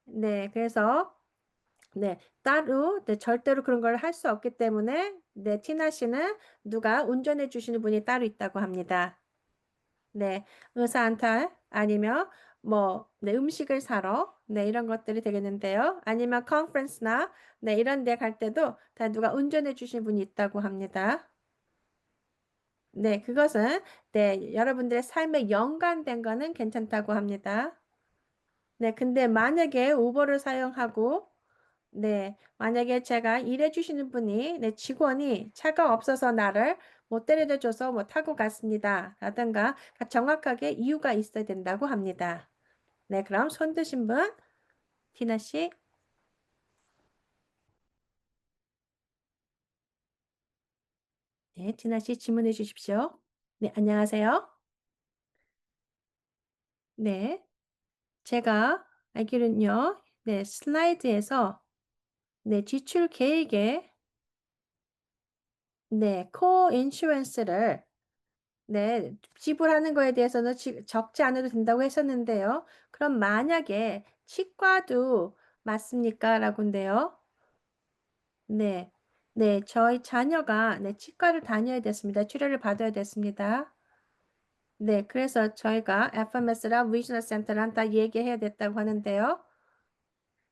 네, 그래서 네, 따로 네, 절대로 그런 걸 할 수 없기 때문에 네, 티나 씨는 누가 운전해 주시는 분이 따로 있다고 합니다. 네, 의사한테 아니면 뭐, 네, 음식을 사러 네, 이런 것들이 되겠는데요. 아니면 컨퍼런스나 네, 이런 데 갈 때도 다 누가 운전해 주신 분이 있다고 합니다. 네, 그것은 네, 여러분들의 삶에 연관된 거는 괜찮다고 합니다. 네, 근데 만약에 우버를 사용하고 네, 만약에 제가 일해 주시는 분이 내 직원이 차가 없어서 나를 못 데려다 줘서 못 타고 갔습니다. 라든가 정확하게 이유가 있어야 된다고 합니다. 네, 그럼 손 드신 분, 티나 씨. 네, 티나 씨 질문해 주십시오. 네, 안녕하세요. 네, 제가 알기로는요, 네, 슬라이드에서 네, 지출 계획에 네, 코어 인슈런스를 네, 지불하는 거에 대해서는 적지 않아도 된다고 했었는데요. 그럼 만약에 치과도 맞습니까? 라고인데요. 네, 네, 저희 자녀가 네, 치과를 다녀야 됐습니다. 치료를 받아야 됐습니다. 네, 그래서 저희가 FMS랑 리지널 센터랑 다 얘기해야 됐다고 하는데요.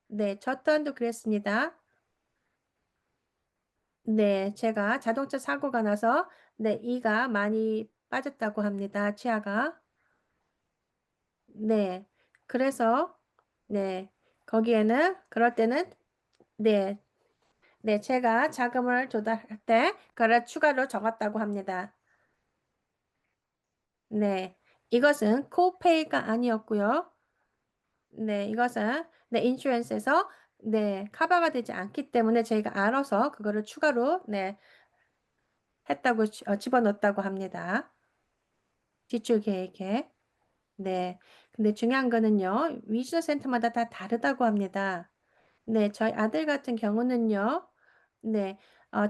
네, 저 또한도 그랬습니다. 네, 제가 자동차 사고가 나서 네, 이가 많이 빠졌다고 합니다. 치아가. 네, 그래서 네, 거기에는 그럴 때는 네, 네, 제가 자금을 조달할 때 그걸 추가로 적었다고 합니다. 네, 이것은 코페이가 아니었고요. 네, 이것은 네, 인슈런스에서 네, 커버가 되지 않기 때문에 저희가 알아서 그거를 추가로 네, 했다고 집어넣었다고 합니다. 지출 계획에. 네. 근데 중요한 거는요. 위즈너 센터마다 다 다르다고 합니다. 네, 저희 아들 같은 경우는요. 네.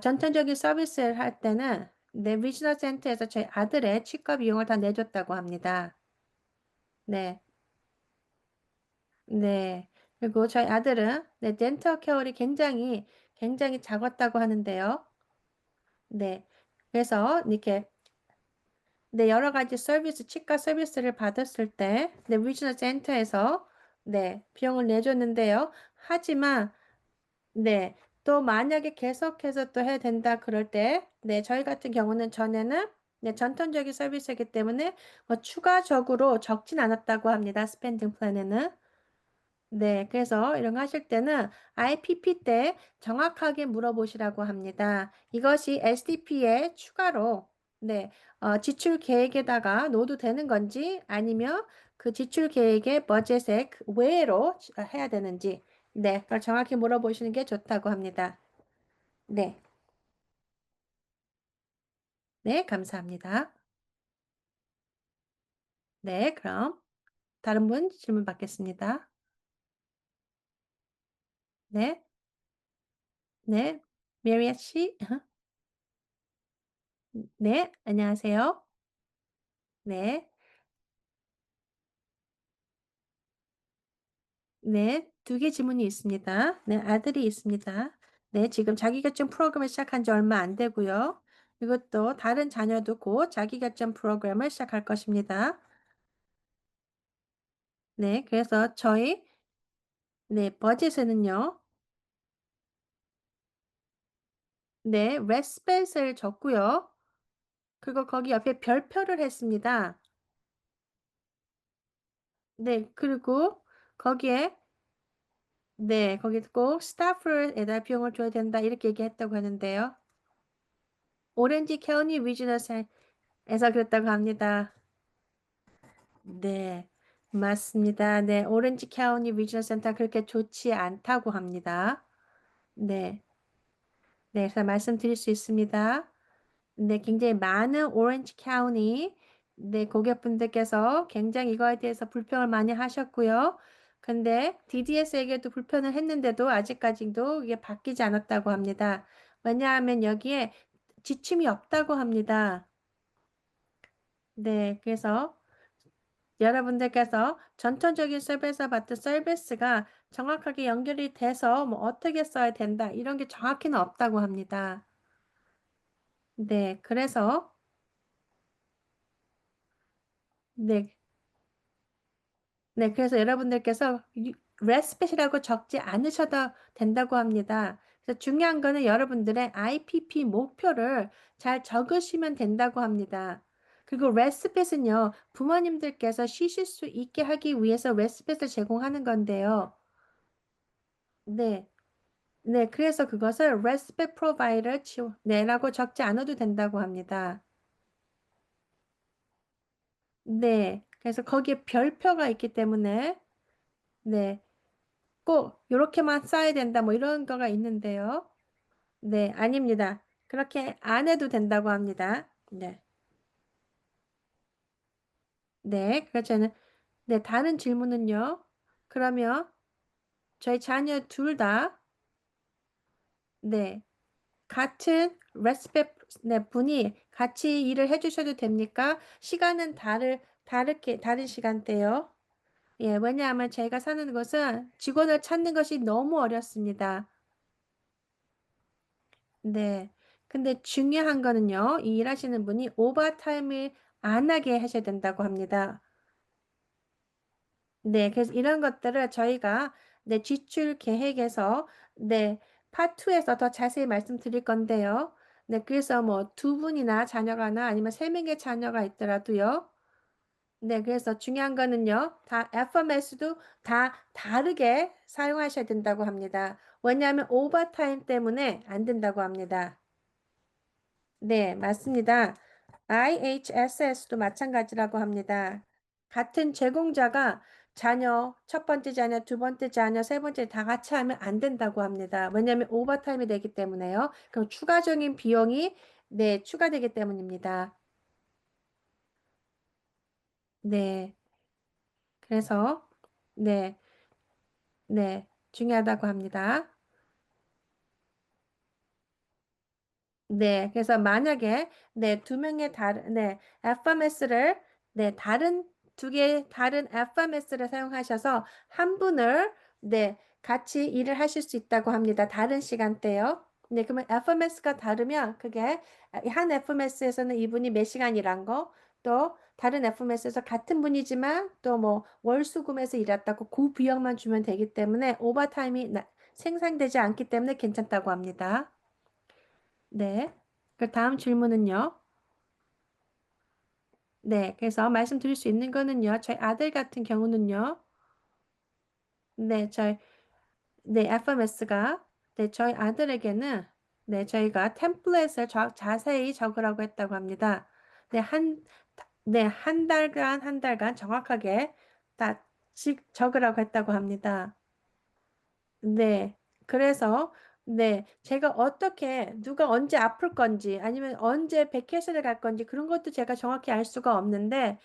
전통적인 서비스를 할 때는 네, 위즈너 센터에서 저희 아들의 치과 비용을 다 내줬다고 합니다. 네. 네. 그리고 저희 아들은 네, 덴터 케어리 굉장히 작았다고 하는데요. 네. 그래서 이렇게 네, 여러 가지 서비스, 치과 서비스를 받았을 때, 네, 리지널 센터에서, 네, 비용을 내줬는데요. 하지만, 네, 또 만약에 계속해서 또 해야 된다 그럴 때, 네, 저희 같은 경우는 전에는, 네, 전통적인 서비스이기 때문에, 추가적으로 적진 않았다고 합니다. 스펜딩 플랜에는. 네, 그래서 이런 거 하실 때는 IPP 때 정확하게 물어보시라고 합니다. 이것이 SDP에 추가로 네, 지출 계획에다가 넣어도 되는 건지 아니면 그 지출 계획의 버젯에 그 외로 해야 되는지 네, 그걸 정확히 물어보시는 게 좋다고 합니다. 네, 네, 감사합니다. 네, 그럼 다른 분 질문 받겠습니다. 네, 네, 메리아 씨, 네, 안녕하세요. 네. 네, 두 개 질문이 있습니다. 네, 아들이 있습니다. 네, 지금 자기결정 프로그램을 시작한 지 얼마 안 되고요. 그리고 또 다른 자녀도 곧 자기결정 프로그램을 시작할 것입니다. 네, 그래서 저희 네, 버젯에는요. 네, 레스펫을 적고요. 그리고 거기 옆에 별표를 했습니다. 네, 그리고 거기에 네, 거기 꼭 스타프에다 비용을 줘야 된다 이렇게 얘기했다고 하는데요. 오렌지 카운티 위즈너스에서 그랬다고 합니다. 네, 맞습니다. 네, 오렌지 카운티 리지널 센터 그렇게 좋지 않다고 합니다. 네, 네, 그래서 말씀드릴 수 있습니다. 네, 굉장히 많은 오렌지 카운티 네, 고객분들께서 굉장히 이거에 대해서 불평을 많이 하셨고요. 근데 DDS에게도 불편을 했는데도 아직까지도 이게 바뀌지 않았다고 합니다. 왜냐하면 여기에 지침이 없다고 합니다. 네, 그래서 여러분들께서 전통적인 서비스 받던 서비스가 정확하게 연결이 돼서 뭐 어떻게 써야 된다 이런 게 정확히는 없다고 합니다. 네, 그래서 네, 네, 그래서 여러분들께서 레스펫이라고 적지 않으셔도 된다고 합니다. 그래서 중요한 거는 여러분들의 IPP 목표를 잘 적으시면 된다고 합니다. 그리고 레스펫은요, 부모님들께서 쉬실 수 있게 하기 위해서 레스펫을 제공하는 건데요. 네. 네, 그래서 그것을 respect provider 네라고 적지 않아도 된다고 합니다. 네, 그래서 거기에 별표가 있기 때문에 네, 꼭 이렇게만 써야 된다 뭐 이런 거가 있는데요. 네, 아닙니다. 그렇게 안 해도 된다고 합니다. 네, 네, 그렇잖아요. 네, 다른 질문은요. 그러면 저희 자녀 둘 다 네, 같은 respect 네, 분이 같이 일을 해주셔도 됩니까? 시간은 다른 시간대요. 예, 왜냐하면 제가 사는 곳은 직원을 찾는 것이 너무 어렵습니다. 네. 근데 중요한 거는요, 이 일하시는 분이 오버타임을 안 하게 하셔야 된다고 합니다. 네, 그래서 이런 것들을 저희가 네, 지출 계획에서 네, 파트 2에서 더 자세히 말씀드릴 건데요. 네, 그래서 뭐 두 분이나 자녀가나 아니면 세 명의 자녀가 있더라도요. 네, 그래서 중요한 거는요, 다 FMS도 다 다르게 사용하셔야 된다고 합니다. 왜냐하면 오버타임 때문에 안 된다고 합니다. 네, 맞습니다. IHSS도 마찬가지라고 합니다. 같은 제공자가 첫 번째 자녀, 두 번째 자녀, 세 번째 다 같이 하면 안 된다고 합니다. 왜냐하면 오버타임이 되기 때문에요. 그럼 추가적인 비용이 네, 추가되기 때문입니다. 네, 그래서 네, 네, 중요하다고 합니다. 네, 그래서 만약에 두 명의 FMS를 두 개의 다른 FMS를 사용하셔서 한 분을 같이 일을 하실 수 있다고 합니다. 다른 시간대요. 네, 그러면 FMS가 다르면 그게 한 FMS에서는 이분이 몇 시간 일한 거, 또 다른 FMS에서 같은 분이지만 또 뭐 월수금에서 일했다고 그 비용만 주면 되기 때문에 오버타임이 생산되지 않기 때문에 괜찮다고 합니다. 네. 그 다음 질문은요. 네. 그래서 말씀드릴 수 있는 거는요. 저희 아들 같은 경우는요. 네. FMS가, 저희 아들에게는, 저희가 템플릿을 자세히 적으라고 했다고 합니다. 네. 한 달간 정확하게 다 적으라고 했다고 합니다. 네. 그래서, 제가 누가 언제 아플 건지, 아니면 언제 베케이션을 갈 건지, 그런 것도 제가 정확히 알 수가 없는데,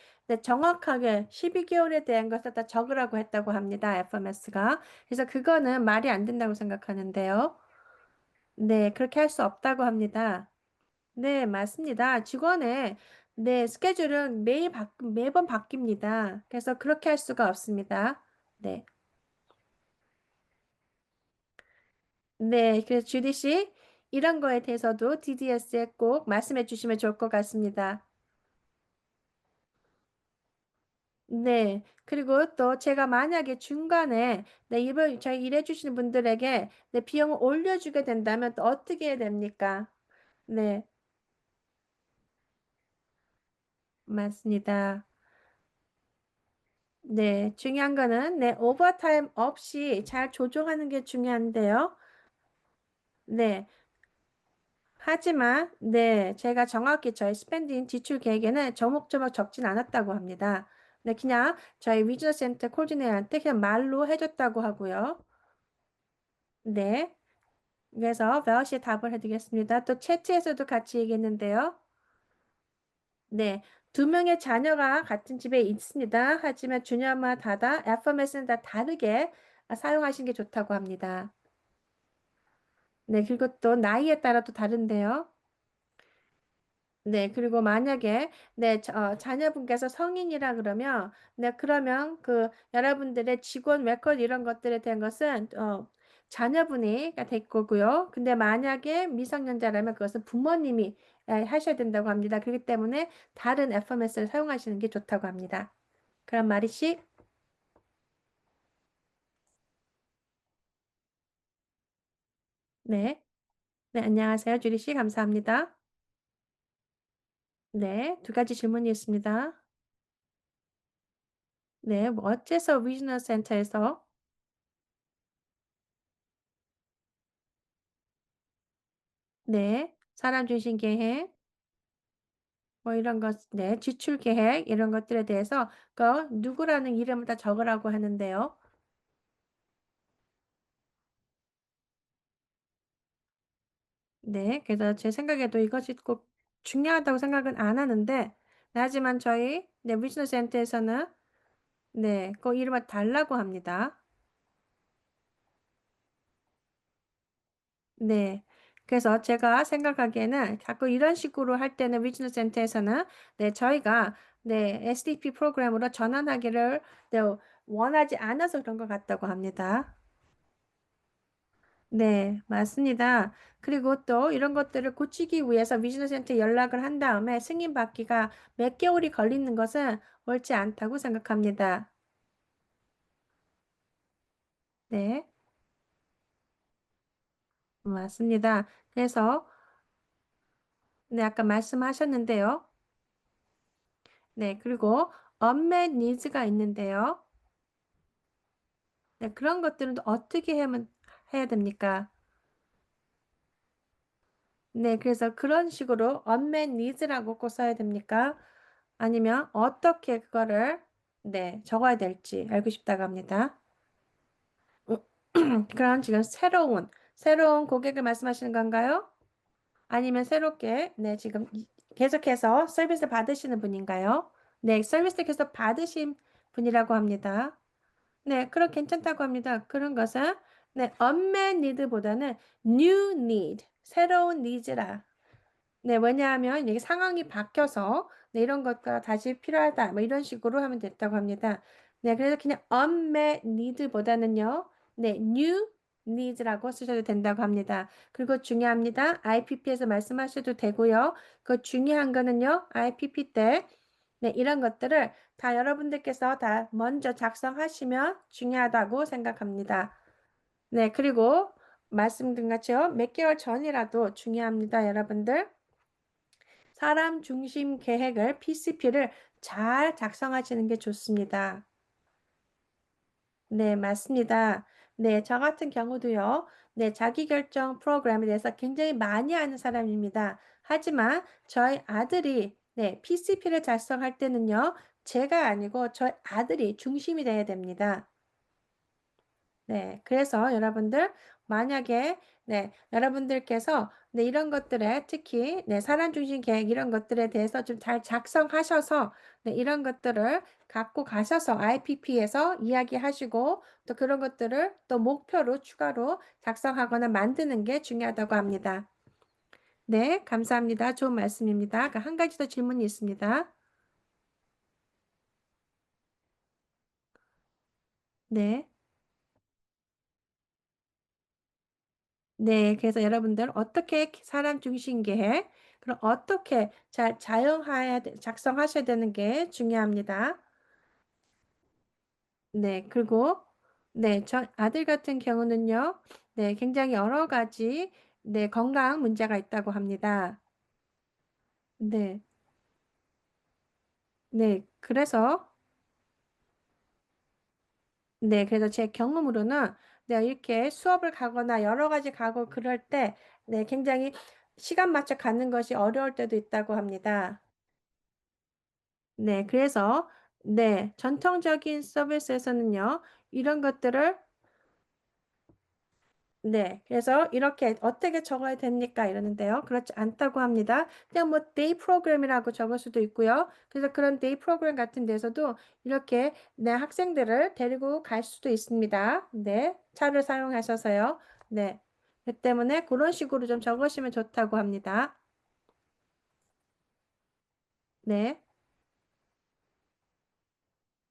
정확하게 12개월에 대한 것을 다 적으라고 했다고 합니다, FMS가. 그래서 그거는 말이 안 된다고 생각하는데요. 네, 그렇게 할 수 없다고 합니다. 네, 맞습니다. 직원의, 스케줄은 매번 바뀝니다. 그래서 그렇게 할 수가 없습니다. 네. 네, 그래서 주디 씨, 이런 거에 대해서도 DDS에 꼭 말씀해 주시면 좋을 것 같습니다. 네, 그리고 또 제가 만약에 중간에 저희 일해 주시는 분들에게 비용을 올려주게 된다면 또 어떻게 해야 됩니까? 네, 맞습니다. 네, 중요한 거는 오버타임 없이 잘 조정하는 게 중요한데요. 네, 하지만, 제가 정확히 저희 스펜딩 지출 계획에는 조목조목 적진 않았다고 합니다. 네, 그냥 저희 위즈너 센터 코디네이터한테 그냥 말로 해줬다고 하고요. 네, 그래서 벨씨 답을 해드리겠습니다. 또 채트에서도 같이 얘기했는데요. 네, 두 명의 자녀가 같은 집에 있습니다. 하지만 주년마다 FMS는 다 다르게 사용하시는 게 좋다고 합니다. 네, 그리고 또 나이에 따라 또 다른데요. 네, 그리고 만약에, 자녀분께서 성인이라 그러면, 그러면 여러분들의 직원 레코드 이런 것들에 대한 것은, 자녀분이 될 거고요. 근데 만약에 미성년자라면 그것은 부모님이 하셔야 된다고 합니다. 그렇기 때문에 다른 FMS를 사용하시는 게 좋다고 합니다. 그럼 마리씨, 네. 네, 안녕하세요. 주리씨, 감사합니다. 네, 두 가지 질문이 있습니다. 네, 뭐 어째서 리지널 센터에서 사람 중심 계획, 뭐 이런 것, 지출 계획, 이런 것들에 대해서 누구라는 이름을 다 적으라고 하는데요. 네, 그래서 제 생각에도 이것이 꼭 중요하다고 생각은 안 하는데, 하지만 저희, 비즈니스 센터에서는, 그 이름을 달라고 합니다. 네. 그래서 제가 생각하기에는 자꾸 이런 식으로 할 때는 비즈니스 센터에서는 네, 저희가 네, SDP 프로그램으로 전환하기를 네, 원하지 않아서 그런 것 같다고 합니다. 네, 맞습니다. 그리고 또 이런 것들을 고치기 위해서 비즈니스 센터에 연락을 한 다음에 승인받기가 몇 개월이 걸리는 것은 옳지 않다고 생각합니다. 네, 맞습니다. 그래서 네, 아까 말씀하셨는데요. 네, 그리고 unmet needs가 있는데요. 네, 그런 것들은 또 어떻게 해야 됩니까? 네, 그래서 그런 식으로 unmet needs라고 꼭 써야 됩니까? 아니면 어떻게 그거를 네, 적어야 될지 알고 싶다고 합니다. 그럼 지금 새로운 고객을 말씀하시는 건가요? 아니면 새롭게 네, 지금 계속해서 서비스 받으시는 분인가요? 네, 서비스 계속 받으신 분이라고 합니다. 네, 그럼 괜찮다고 합니다. 그런 것은 네, unmet need보다는 new need, 새로운 nids라. 네, 왜냐하면 이게 상황이 바뀌어서 네, 이런 것과 다시 필요하다. 뭐 이런 식으로 하면 됐다고 합니다. 네, 그래서 그냥 unmet need보다는요. 네, new needs라고 쓰셔도 된다고 합니다. 그리고 중요합니다. IPP에서 말씀하셔도 되고요. 그 중요한 거는요. IPP 때 네, 이런 것들을 다 여러분들께서 다 먼저 작성하시면 중요하다고 생각합니다. 네, 그리고 말씀드린 것처럼 몇 개월 전이라도 중요합니다, 여러분들. 사람 중심 계획을 PCP를 잘 작성하시는 게 좋습니다. 네, 맞습니다. 네, 저 같은 경우도요. 네, 자기결정 프로그램에 대해서 굉장히 많이 아는 사람입니다. 하지만 저희 아들이 네, PCP를 작성할 때는요. 제가 아니고 저희 아들이 중심이 돼야 됩니다. 네, 그래서 여러분들 만약에 네, 여러분들께서 네, 이런 것들에 특히 네, 사람 중심 계획 이런 것들에 대해서 좀 잘 작성하셔서 네, 이런 것들을 갖고 가셔서 IPP에서 이야기하시고 또 그런 것들을 또 목표로 추가로 작성하거나 만드는 게 중요하다고 합니다. 네, 감사합니다. 좋은 말씀입니다. 한 가지 더 질문이 있습니다. 네. 네, 그래서 여러분들 어떻게 사람 중심 계획, 그럼 어떻게 잘 작성하셔야 되는 게 중요합니다. 네, 그리고 네, 저 아들 같은 경우는요, 네, 굉장히 여러 가지 네, 건강 문제가 있다고 합니다. 네, 네, 그래서 제 경험으로는 네, 이렇게 수업을 가거나 여러 가지 가고 그럴 때 네, 굉장히 시간 맞춰 가는 것이 어려울 때도 있다고 합니다. 네, 그래서 네, 전통적인 서비스에서는요, 이런 것들을 네, 그래서 이렇게 어떻게 적어야 됩니까? 이러는데요. 그렇지 않다고 합니다. 그냥 뭐 데이 프로그램이라고 적을 수도 있고요. 그래서 그런 데이 프로그램 같은 데서도 이렇게 내 학생들을 데리고 갈 수도 있습니다. 네, 차를 사용하셔서요. 네, 그 때문에 그런 식으로 좀 적으시면 좋다고 합니다. 네,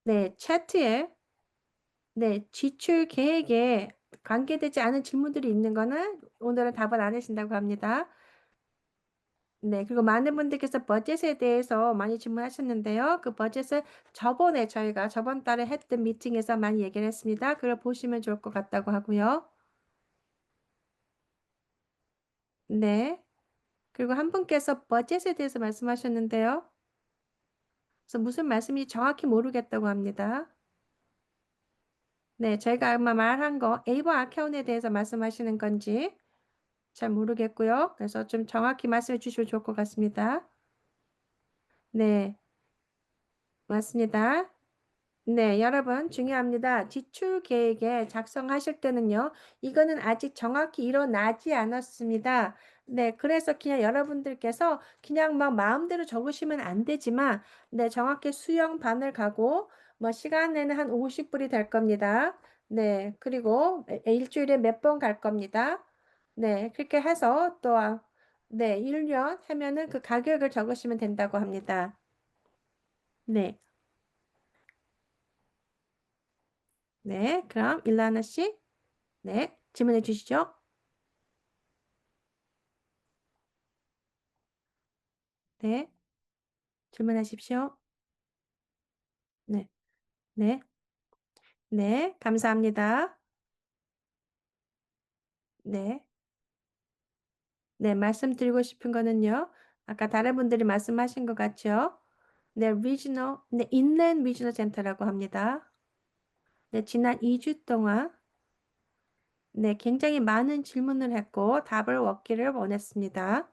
네, 차트에 네, 지출 계획에 관계되지 않은 질문들이 있는 거는 오늘은 답을 안 하신다고 합니다. 네, 그리고 많은 분들께서 버젯에 대해서 많이 질문하셨는데요. 그 버젯은 저번에 저희가 저번 달에 했던 미팅에서 많이 얘기를 했습니다. 그걸 보시면 좋을 것 같다고 하고요. 네, 그리고 한 분께서 버젯에 대해서 말씀하셨는데요. 그래서 무슨 말씀인지 정확히 모르겠다고 합니다. 네, 저희가 아마 말한 거 에이버 아카운트에 대해서 말씀하시는 건지 잘 모르겠고요. 그래서 좀 정확히 말씀해 주시면 좋을 것 같습니다. 네, 맞습니다. 네, 여러분 중요합니다. 지출 계획에 작성하실 때는요, 이거는 아직 정확히 일어나지 않았습니다. 네, 그래서 그냥 여러분들께서 그냥 막 마음대로 적으시면 안 되지만, 네, 정확히 수영반을 가고, 뭐 시간에는 한 50분이 될 겁니다. 네, 그리고 일주일에 몇 번 갈 겁니다. 네, 그렇게 해서 또, 네, 1년 하면은 그 가격을 적으시면 된다고 합니다. 네, 네, 그럼 일라나 씨, 네, 질문해 주시죠. 네, 질문하십시오. 네, 네, 네, 감사합니다. 네, 네, 말씀드리고 싶은 거는요. 아까 다른 분들이 말씀하신 것 같죠? 네, 네, 인land 리지널 센터라고 합니다. 네, 지난 2주 동안 네, 굉장히 많은 질문을 했고 답을 얻기를 원했습니다.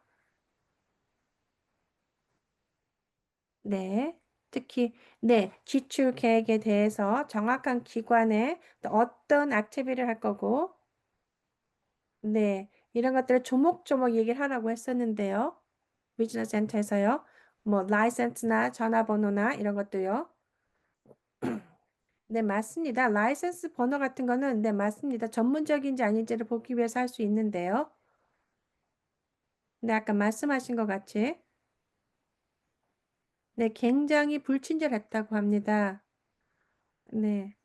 네, 특히 네, 지출 계획에 대해서 정확한 기관에 또 어떤 액티비티를 할 거고 네, 이런 것들을 조목조목 얘기를 하라고 했었는데요. 리지널 센터에서요. 뭐 라이센스나 전화번호나 이런 것도요. 네, 맞습니다. 라이센스 번호 같은 거는 네, 맞습니다. 전문적인지 아닌지를 보기 위해서 할 수 있는데요. 네, 아까 말씀하신 것 같이 네, 굉장히 불친절했다고 합니다. 네,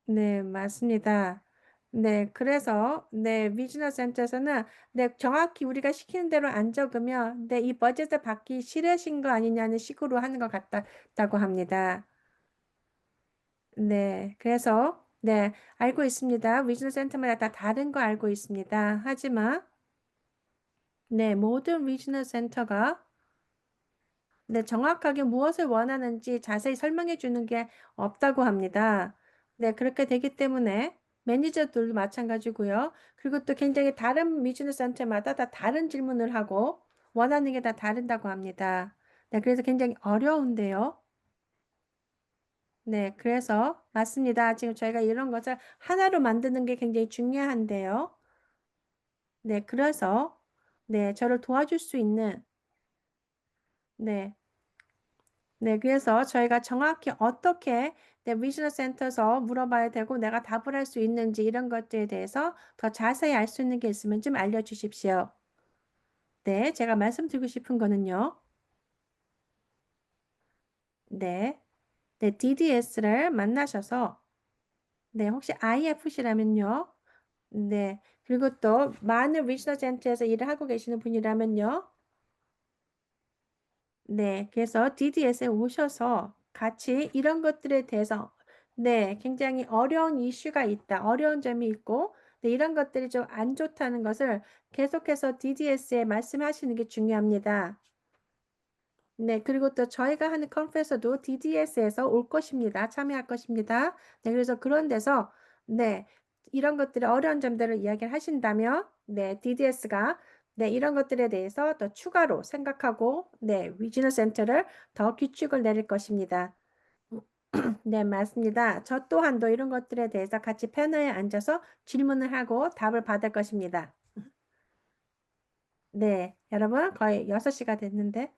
네, 맞습니다. 네, 그래서 네, 비즈니스 센터에서는 네, 정확히 우리가 시키는 대로 안 적으면 네, 이 버젯을 받기 싫으신 거 아니냐는 식으로 하는 것 같다고 합니다. 네, 그래서 네, 알고 있습니다. 비즈니스 센터마다 다 다른 거 알고 있습니다. 하지만 네, 모든 리지널 센터가 네, 정확하게 무엇을 원하는지 자세히 설명해 주는 게 없다고 합니다. 네, 그렇게 되기 때문에 매니저들도 마찬가지고요. 그리고 또 굉장히 다른 비즈니스 센터마다 다 다른 질문을 하고 원하는 게 다 다른다고 합니다. 네, 그래서 굉장히 어려운데요. 네, 그래서 맞습니다. 지금 저희가 이런 것을 하나로 만드는 게 굉장히 중요한데요. 네, 그래서 네, 저를 도와줄 수 있는 네, 네, 그래서 저희가 정확히 어떻게 내 리지널 센터에서 물어봐야 되고 내가 답을 할 수 있는지 이런 것들에 대해서 더 자세히 알 수 있는 게 있으면 좀 알려주십시오. 네, 제가 말씀드리고 싶은 거는요. 네, 네, DDS를 만나셔서 네, 혹시 IFC라면요. 네, 그리고 또 많은 리지널 센터에서 일을 하고 계시는 분이라면요. 네, 그래서 DDS에 오셔서 같이 이런 것들에 대해서 네, 굉장히 어려운 이슈가 있다, 어려운 점이 있고 네, 이런 것들이 좀 안 좋다는 것을 계속해서 DDS에 말씀하시는 게 중요합니다. 네, 그리고 또 저희가 하는 컨퍼런스도 DDS에서 올 것입니다. 참여할 것입니다. 네, 그래서 그런 데서 네, 이런 것들의 어려운 점들을 이야기를 하신다면 네, DDS가 네, 이런 것들에 대해서 더 추가로 생각하고 네, 리지널 센터를 더 규칙을 내릴 것입니다. 네, 맞습니다. 저 또한도 이런 것들에 대해서 같이 패널에 앉아서 질문을 하고 답을 받을 것입니다. 네, 여러분 거의 6시가 됐는데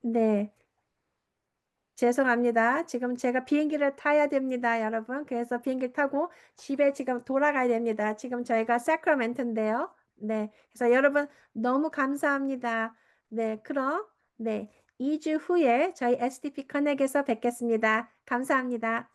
네. 죄송합니다. 지금 제가 비행기를 타야 됩니다, 여러분. 그래서 비행기 타고 집에 지금 돌아가야 됩니다. 지금 저희가 세크라멘토인데요. 네. 그래서 여러분 너무 감사합니다. 네. 그럼 네. 2주 후에 저희 SDP 커넥에서 뵙겠습니다. 감사합니다.